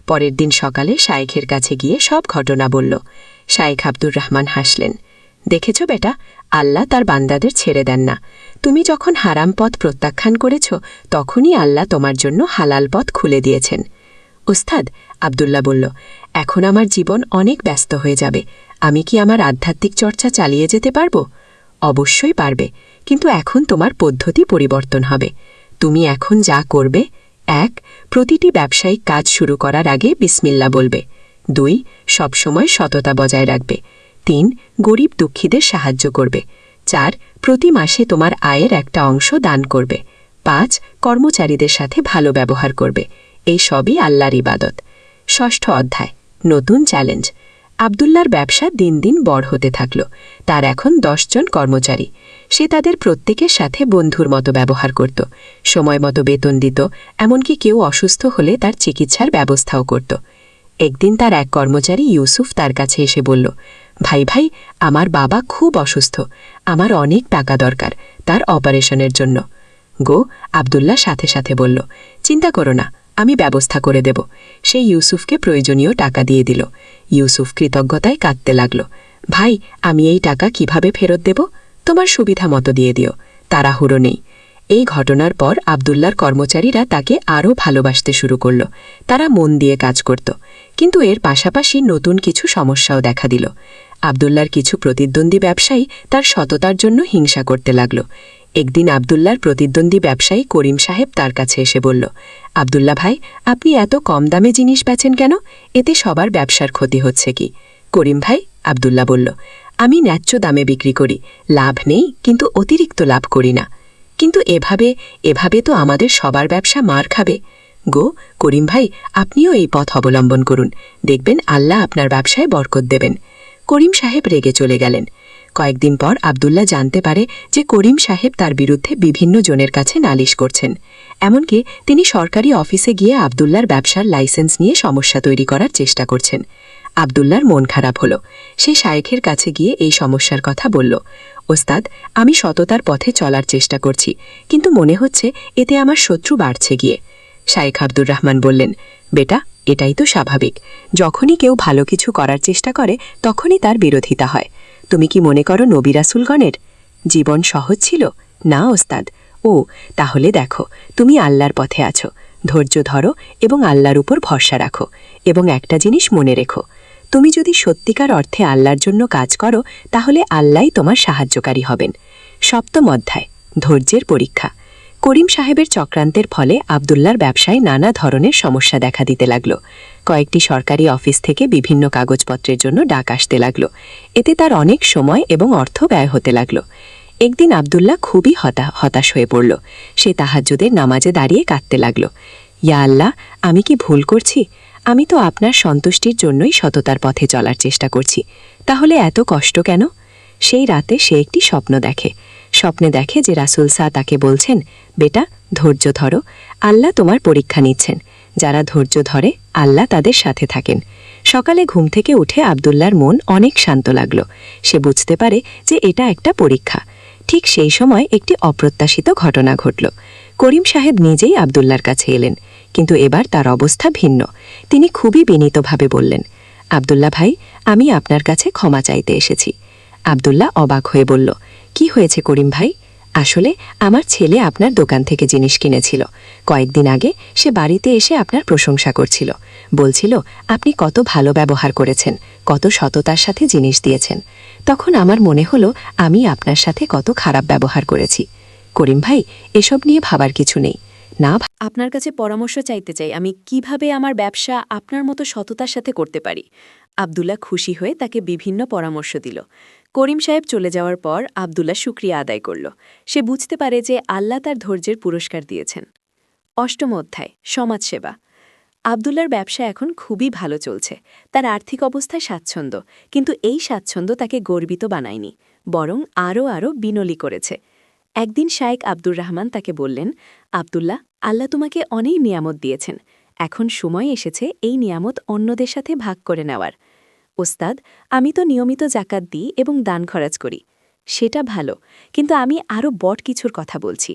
পরের দিন সকালে শায়েখের কাছে গিয়ে সব ঘটনা বলল। শায়েখ আব্দুর রহমান হাসলেন। দেখেছ বেটা, আল্লাহ তার বান্দাদের ছেড়ে দেন না। তুমি যখন হারাম পথ প্রত্যাখ্যান করেছ তখনই আল্লাহ তোমার জন্য হালাল পথ খুলে দিয়েছেন। উস্তাদ, আব্দুল্লাহ বলল, এখন আমার জীবন অনেক ব্যস্ত হয়ে যাবে, আমি কি আমার আধ্যাত্মিক চর্চা চালিয়ে যেতে পারব? অবশ্যই পারবে, কিন্তু এখন তোমার পদ্ধতি পরিবর্তন হবে। তুমি এখন যা করবে, 1. প্রতিটি ব্যবসায়িক কাজ শুরু করার আগে বিসমিল্লাহ বলবে। 2. সবসময় সততা বজায় রাখবে। 3. গরিব দুঃখীদের সাহায্য করবে। 4. প্রতি মাসে তোমার আয়ের একটা অংশ দান করবে। 5. কর্মচারীদের সাথে ভালো ব্যবহার করবে। এই সবই আল্লাহর ইবাদত। ষষ্ঠ অধ্যায়, নতুন চ্যালেঞ্জ। আব্দুল্লাহর ব্যবসা দিন দিন বড় হতে থাকল। তার এখন 10 জন কর্মচারী। সে তাদের প্রত্যেকের সাথে বন্ধুর মতো ব্যবহার করত, সময় মতো বেতন দিত, এমনকি কেউ অসুস্থ হলে তার চিকিৎসার ব্যবস্থাও করত। একদিন তার এক কর্মচারী ইউসুফ তার কাছে এসে বলল, ভাই ভাই, আমার বাবা খুব অসুস্থ, আমার অনেক টাকা দরকার তার অপারেশনের জন্য। গো, আব্দুল্লাহ সাথে সাথে বলল, চিন্তা করো না, আমি ব্যবস্থা করে দেব। সে ইউসুফকে প্রয়োজনীয় টাকা দিয়ে দিল। ইউসুফ কৃতজ্ঞতায় কাঁদতে লাগল। ভাই, আমি এই টাকা কিভাবে ফেরত দেব? তোমার সুবিধা মতো দিয়ে দিও, তাড়াহুড়ো নেই। এই ঘটনার পর আব্দুল্লাহর কর্মচারীরা তাকে আরও ভালোবাসতে শুরু করল। তারা মন দিয়ে কাজ করত, কিন্তু এর পাশাপাশি নতুন কিছু সমস্যাও দেখা দিল। আব্দুল্লাহর কিছু প্রতিদ্বন্দ্বী ব্যবসায়ী তার সততার জন্য হিংসা করতে লাগল। একদিন আব্দুল্লাহর প্রতিদ্বন্দ্বী ব্যবসায়ী করিম সাহেব তার কাছে এসে বলল, আব্দুল্লাহ ভাই, আপনি এত কম দামে জিনিস বেচেন কেন? এতে সবার ব্যবসার ক্ষতি হচ্ছে কি? করিম ভাই, আব্দুল্লাহ বলল, আমি ন্যায্য দামে বিক্রি করি, লাভ নেই, কিন্তু অতিরিক্ত লাভ করি না। কিন্তু এভাবে তো আমাদের সবার ব্যবসা মার খাবে। গো, করিম ভাই, আপনিও এই পথ অবলম্বন করুন, দেখবেন আল্লাহ আপনার ব্যবসায় বরকত দেবেন। করিম সাহেব রেগে চলে গেলেন। কয়েকদিন পর আব্দুল্লাহ জানতে পারে যে করিম সাহেব তার বিরুদ্ধে বিভিন্ন জনের কাছে নালিশ করছেন। এমনকি তিনি সরকারি অফিসে গিয়ে আব্দুল্লাহর ব্যবসার লাইসেন্স নিয়ে সমস্যা তৈরি করার চেষ্টা করছেন। আব্দুল্লাহর মন খারাপ হলো। সে শায়েখের কাছে গিয়ে এই সমস্যার কথা বলল। ওস্তাদ, আমি সততার পথে চলার চেষ্টা করছি, কিন্তু মনে হচ্ছে এতে আমার শত্রু বাড়ছে গিয়ে। শায়েখ আব্দুর রহমান বললেন, বেটা, এটাই তো স্বাভাবিক। যখনই কেউ ভালো কিছু করার চেষ্টা করে তখনই তার বিরোধিতা হয়। তুমি কি মনে করো নবী রাসূলগণের জীবন সহজ ছিল? না ওস্তাদ। ও, তাহলে দেখো, তুমি আল্লাহর পথে আছো, ধৈর্য ধরো এবং আল্লাহর উপর ভরসা রাখো। এবং একটা জিনিস মনে রেখো, তুমি যদি সত্যিকার অর্থে আল্লাহর জন্য কাজ করো তাহলে আল্লাহই তোমার সাহায্যকারী হবেন। সপ্তম অধ্যায়, ধৈর্যের পরীক্ষা। করিম সাহেবের চক্রান্তের ফলে আব্দুল্লাহর ব্যবসায় নানা ধরনের সমস্যা দেখা দিতে লাগল। কয়েকটি সরকারি অফিস থেকে বিভিন্ন কাগজপত্রের জন্য ডাক আসতে লাগল। এতে তার অনেক সময় এবং অর্থ ব্যয় হতে লাগল। একদিন আব্দুল্লাহ খুবই হতাশ হয়ে পড়ল। সে তাহাজ্জুদের নামাজে দাঁড়িয়ে কাঁদতে লাগল। ইয়া আল্লাহ, আমি কি ভুল করছি? আমি তো আপনার সন্তুষ্টির জন্যই সততার পথে চলার চেষ্টা করছি, তাহলে এত কষ্ট কেন? সেই রাতে সে একটি স্বপ্ন দেখে। স্বপ্নে দেখে যে রাসূল সাল্লাল্লাহু তাকে বলছেন, বেটা, ধৈর্য ধরো, আল্লাহ তোমার পরীক্ষা নিচ্ছেন। যারা ধৈর্য ধরে আল্লাহ তাদের সাথে থাকেন। সকালে ঘুম থেকে উঠে আব্দুল্লার মন অনেক শান্ত লাগল। সে বুঝতে পারে যে এটা একটা পরীক্ষা। ঠিক সেই সময় একটি অপ্রত্যাশিত ঘটনা ঘটল। করিম সাহেব নিজেই আব্দুল্লার কাছে এলেন, কিন্তু এবার তার অবস্থা ভিন্ন। তিনি খুবই বিনীতভাবে বললেন, আব্দুল্লা ভাই, আমি আপনার কাছে ক্ষমা চাইতে এসেছি। আব্দুল্লা অবাক হয়ে বলল, কি হয়েছে করিম ভাই? আসলে আমার ছেলে আপনার দোকান থেকে জিনিস কিনেছিল। কয়েকদিন আগে সে বাড়িতে এসে আপনার প্রশংসা করছিল, বলছিল আপনি কত ভালো ব্যবহার করেছেন, কত সততার সাথে জিনিস দিয়েছেন। তখন আমার মনে হলো আমি আপনার সাথে কত খারাপ ব্যবহার করেছি। করিম ভাই, এসব নিয়ে ভাবার কিছু নেই। না, আপনার কাছে পরামর্শ চাইতে চাই আমি কিভাবে আমার ব্যবসা আপনার মতো সততার সাথে করতে পারি। আব্দুল্লা খুশি হয়ে তাকে বিভিন্ন পরামর্শ দিল। করিম সাহেব চলে যাওয়ার পর আব্দুল্লা শুকরিয়া আদায় করল। সে বুঝতে পারে যে আল্লাহ তার ধৈর্যের পুরস্কার দিয়েছেন। অষ্টম অধ্যায়, সমাজসেবা। আব্দুল্লার ব্যবসা এখন খুবই ভালো চলছে। তার আর্থিক অবস্থায় স্বাচ্ছন্দ্য, কিন্তু এই স্বাচ্ছন্দ্য তাকে গর্বিত বানায়নি, বরং আরও বিনলি করেছে। একদিন শায়েক আব্দুর রহমান তাকে বললেন, আব্দুল্লাহ, আল্লাহ তোমাকে অনেক নিয়ামত দিয়েছেন। এখন সময় এসেছে এই নিয়ামত অন্যদের সাথে ভাগ করে নেওয়ার। ওস্তাদ, আমি তো নিয়মিত জাকাত দিই এবং দান খরচ করি। সেটা ভালো, কিন্তু আমি আরও বড় কিছুর কথা বলছি।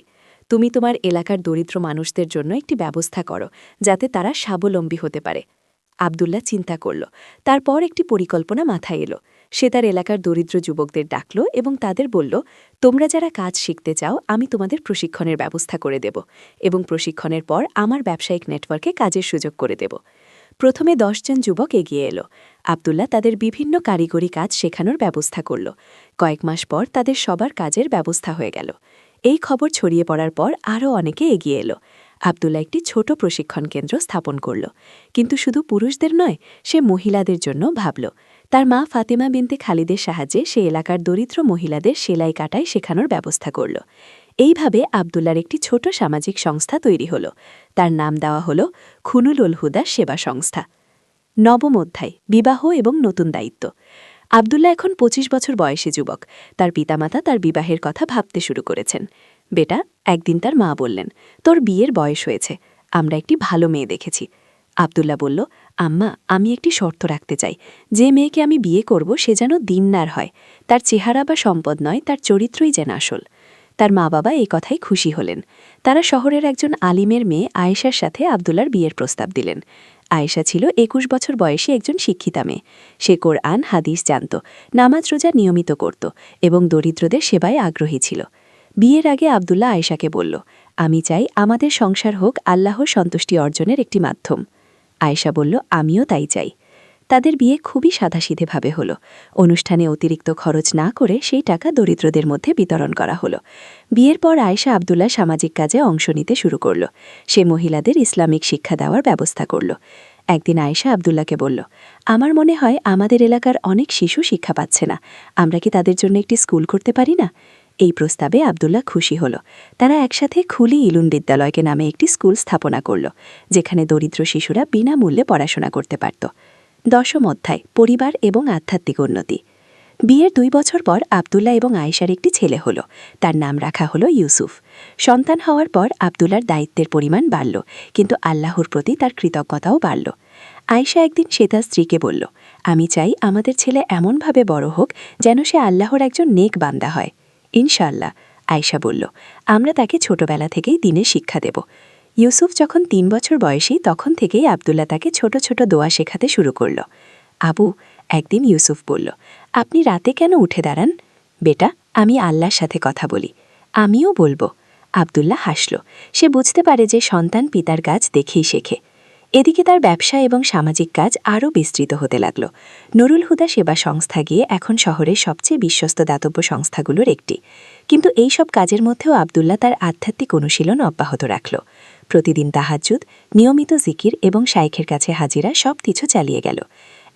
তুমি তোমার এলাকার দরিদ্র মানুষদের জন্য একটি ব্যবস্থা করো, যাতে তারা স্বাবলম্বী হতে পারে। আব্দুল্লাহ চিন্তা করল। তারপর একটি পরিকল্পনা মাথায় এলো। সে তার এলাকার দরিদ্র যুবকদের ডাকল এবং তাদের বলল, তোমরা যারা কাজ শিখতে চাও আমি তোমাদের প্রশিক্ষণের ব্যবস্থা করে দেব এবং প্রশিক্ষণের পর আমার ব্যবসায়িক নেটওয়ার্কে কাজের সুযোগ করে দেব। প্রথমে 10 জন যুবক এগিয়ে এলো। আব্দুল্লাহ তাদের বিভিন্ন কারিগরি কাজ শেখানোর ব্যবস্থা করল। কয়েক মাস পর তাদের সবার কাজের ব্যবস্থা হয়ে গেল। এই খবর ছড়িয়ে পড়ার পর আরও অনেকে এগিয়ে এলো। আব্দুল্লাহ একটি ছোট প্রশিক্ষণ কেন্দ্র স্থাপন করল, কিন্তু শুধু পুরুষদের নয়, সে মহিলাদের জন্য ভাবল। তার মা ফাতেমা বিনতে খালিদের সাহায্যে সে এলাকার দরিদ্র মহিলাদের সেলাই কাটাই শেখানোর ব্যবস্থা করল। এইভাবে আব্দুল্লার একটি ছোট সামাজিক সংস্থা তৈরি হল। তার নাম দেওয়া হল খুনুল উল হুদা সেবা সংস্থা। নবম অধ্যায়, বিবাহ এবং নতুন দায়িত্ব। আব্দুল্লাহ এখন 25 বছর বয়সী যুবক। তার পিতামাতা তার বিবাহের কথা ভাবতে শুরু করেছেন। বেটা, একদিন তার মা বললেন, তোর বিয়ের বয়স হয়েছে, আমরা একটি ভালো মেয়ে দেখেছি। আব্দুল্লাহ বলল, আম্মা, আমি একটি শর্ত রাখতে চাই। যে মেয়েকে আমি বিয়ে করব সে যেন দিনদার হয়। তার চেহারা বা সম্পদ নয়, তার চরিত্রই যেন আসল। তার মা বাবা এই কথাই খুশি হলেন। তারা শহরের একজন আলিমের মেয়ে আয়েশার সাথে আব্দুল্লার বিয়ের প্রস্তাব দিলেন। আয়েশা ছিল 21 বছর বয়সী একজন শিক্ষিতা মেয়ে। সে কোরআন হাদিস জানত, নামাজ রোজা নিয়মিত করত এবং দরিদ্রদের সেবায় আগ্রহী ছিল। বিয়ের আগে আব্দুল্লাহ আয়েশাকে বলল, আমি চাই আমাদের সংসার হোক আল্লাহর সন্তুষ্টি অর্জনের একটি মাধ্যম। আয়েশা বলল, আমিও তাই চাই। তাদের বিয়ে খুবই সাধাসিধেভাবে হল। অনুষ্ঠানে অতিরিক্ত খরচ না করে সেই টাকা দরিদ্রদের মধ্যে বিতরণ করা হলো। বিয়ের পর আয়েশা আব্দুল্লাহ সামাজিক কাজে অংশ নিতে শুরু করল। সে মহিলাদের ইসলামিক শিক্ষা দেওয়ার ব্যবস্থা করল। একদিন আয়েশা আব্দুল্লাহকে বলল, আমার মনে হয় আমাদের এলাকার অনেক শিশু শিক্ষা পাচ্ছে না। আমরা কি তাদের জন্য একটি স্কুল করতে পারি না? এই প্রস্তাবে আব্দুল্লাহ খুশি হল। তারা একসাথে খুলি ইলুন বিদ্যালয়কে নামে একটি স্কুল স্থাপনা করল, যেখানে দরিদ্র শিশুরা বিনামূল্যে পড়াশোনা করতে পারত। দশম অধ্যায়, পরিবার এবং আধ্যাত্মিক উন্নতি। বিয়ের 2 বছর পর আব্দুল্লাহ এবং আয়েশার একটি ছেলে হল। তার নাম রাখা হল ইউসুফ। সন্তান হওয়ার পর আব্দুল্লার দায়িত্বের পরিমাণ বাড়ল, কিন্তু আল্লাহর প্রতি তার কৃতজ্ঞতাও বাড়ল। আয়েশা একদিন সে তার স্ত্রীকে বলল, আমি চাই আমাদের ছেলে এমনভাবে বড় হোক যেন সে আল্লাহর একজন নেক বান্দা হয়। ইনশাআল্লাহ, আয়েশা বলল, আমরা তাকে ছোটবেলা থেকেই দিনের শিক্ষা দেব। ইউসুফ যখন 3 বছর বয়সী তখন থেকেই আব্দুল্লাহ তাকে ছোট ছোট দোয়া শেখাতে শুরু করল। আবু, একদিন ইউসুফ বলল, আপনি রাতে কেন উঠে দাঁড়ান? বেটা, আমি আল্লাহর সাথে কথা বলি। আমিও বলবো। আব্দুল্লাহ হাসল। সে বুঝতে পারে যে সন্তান পিতার কাজ দেখেই শেখে। এদিকে তার ব্যবসা এবং সামাজিক কাজ আরও বিস্তৃত হতে লাগল। নুরুল হুদা সেবা সংস্থা গিয়ে এখন শহরের সবচেয়ে বিশ্বস্ত দাতব্য সংস্থাগুলোর একটি। কিন্তু এই সব কাজের মধ্যেও আব্দুল্লাহ তার আধ্যাত্মিক অনুশীলন অব্যাহত রাখল। প্রতিদিন তাহাজ্জুদ, নিয়মিত জিকির এবং শাইখের কাছে হাজিরা সব কিছু চালিয়ে গেল।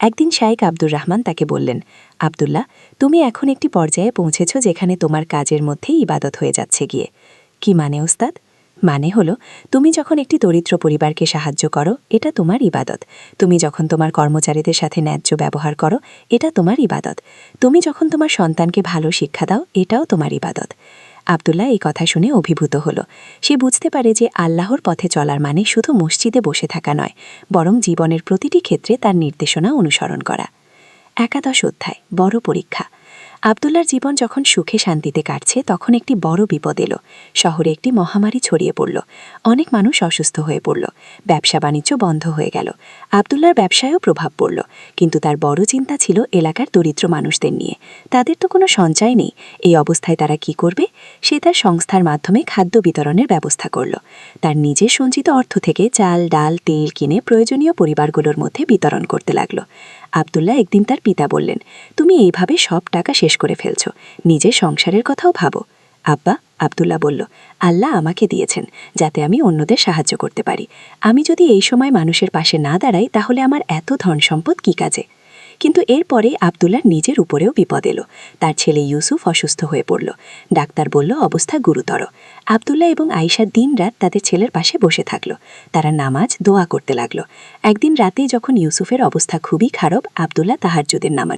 একদিন শাইখ আব্দুর রহমান তাকে বললেন, আব্দুল্লাহ, তুমি এখন একটি পর্যায়ে পৌঁছেছ যেখানে তোমার কাজের মধ্যেই ইবাদত হয়ে যাচ্ছে গিয়ে। কি মানে ওস্তাদ? মানে হলো, তুমি যখন একটি দরিদ্র পরিবারকে সাহায্য করো এটা তোমার ইবাদত। তুমি যখন তোমার কর্মচারীদের সাথে ন্যায্য ব্যবহার করো এটা তোমার ইবাদত। তুমি যখন তোমার সন্তানকে ভালো শিক্ষা দাও এটাও তোমার ইবাদত। আব্দুল্লাহ এই কথা শুনে অভিভূত হল। সে বুঝতে পারে যে আল্লাহর পথে চলার মানে শুধু মসজিদে বসে থাকা নয়, বরং জীবনের প্রতিটি ক্ষেত্রে তার নির্দেশনা অনুসরণ করা। 11 অধ্যায়, বড় পরীক্ষা। আব্দুল্লাহর জীবন যখন সুখে শান্তিতে কাটছে তখন একটি বড় বিপদ এলো। শহরে একটি মহামারী ছড়িয়ে পড়ল। অনেক মানুষ অসুস্থ হয়ে পড়ল। ব্যবসা বাণিজ্য বন্ধ হয়ে গেল। আব্দুল্লাহর ব্যবসায়ও প্রভাব পড়ল। কিন্তু তার বড় চিন্তা ছিল এলাকার দরিদ্র মানুষদের নিয়ে। তাদের তো কোনো সঞ্চয় নেই। এই অবস্থায় তারা কি করবে? সে তার সংস্থার মাধ্যমে খাদ্য বিতরণের ব্যবস্থা করল। তার নিজের সঞ্চিত অর্থ থেকে চাল, ডাল, তেল কিনে প্রয়োজনীয় পরিবারগুলোর মধ্যে বিতরণ করতে লাগল। আব্দুল্লাহ একদিন তার পিতা বললেন, তুমি এইভাবে সব টাকা শেষ করে ফেলছ, নিজের সংসারের কথাও ভাবো। আব্বা, আব্দুল্লাহ বলল, আল্লাহ আমাকে দিয়েছেন যাতে আমি অন্যদের সাহায্য করতে পারি। আমি যদি এই সময় মানুষের পাশে না দাঁড়াই তাহলে আমার এত ধন সম্পদ কী কাজে? কিন্তু এরপরে আব্দুল্লাহর নিজের উপরেও বিপদ এলো। তার ছেলে ইউসুফ অসুস্থ হয়ে পড়ল। ডাক্তার বলল অবস্থা গুরুতর। আব্দুল্লাহ এবং আয়েশা দিনরাত তাদের ছেলের পাশে বসে থাকল। তারা নামাজ, দোয়া করতে লাগল। একদিন রাতে যখন ইউসুফের অবস্থা খুবই খারাপ, আব্দুল্লাহ তাহাজ্জুদের নামাজ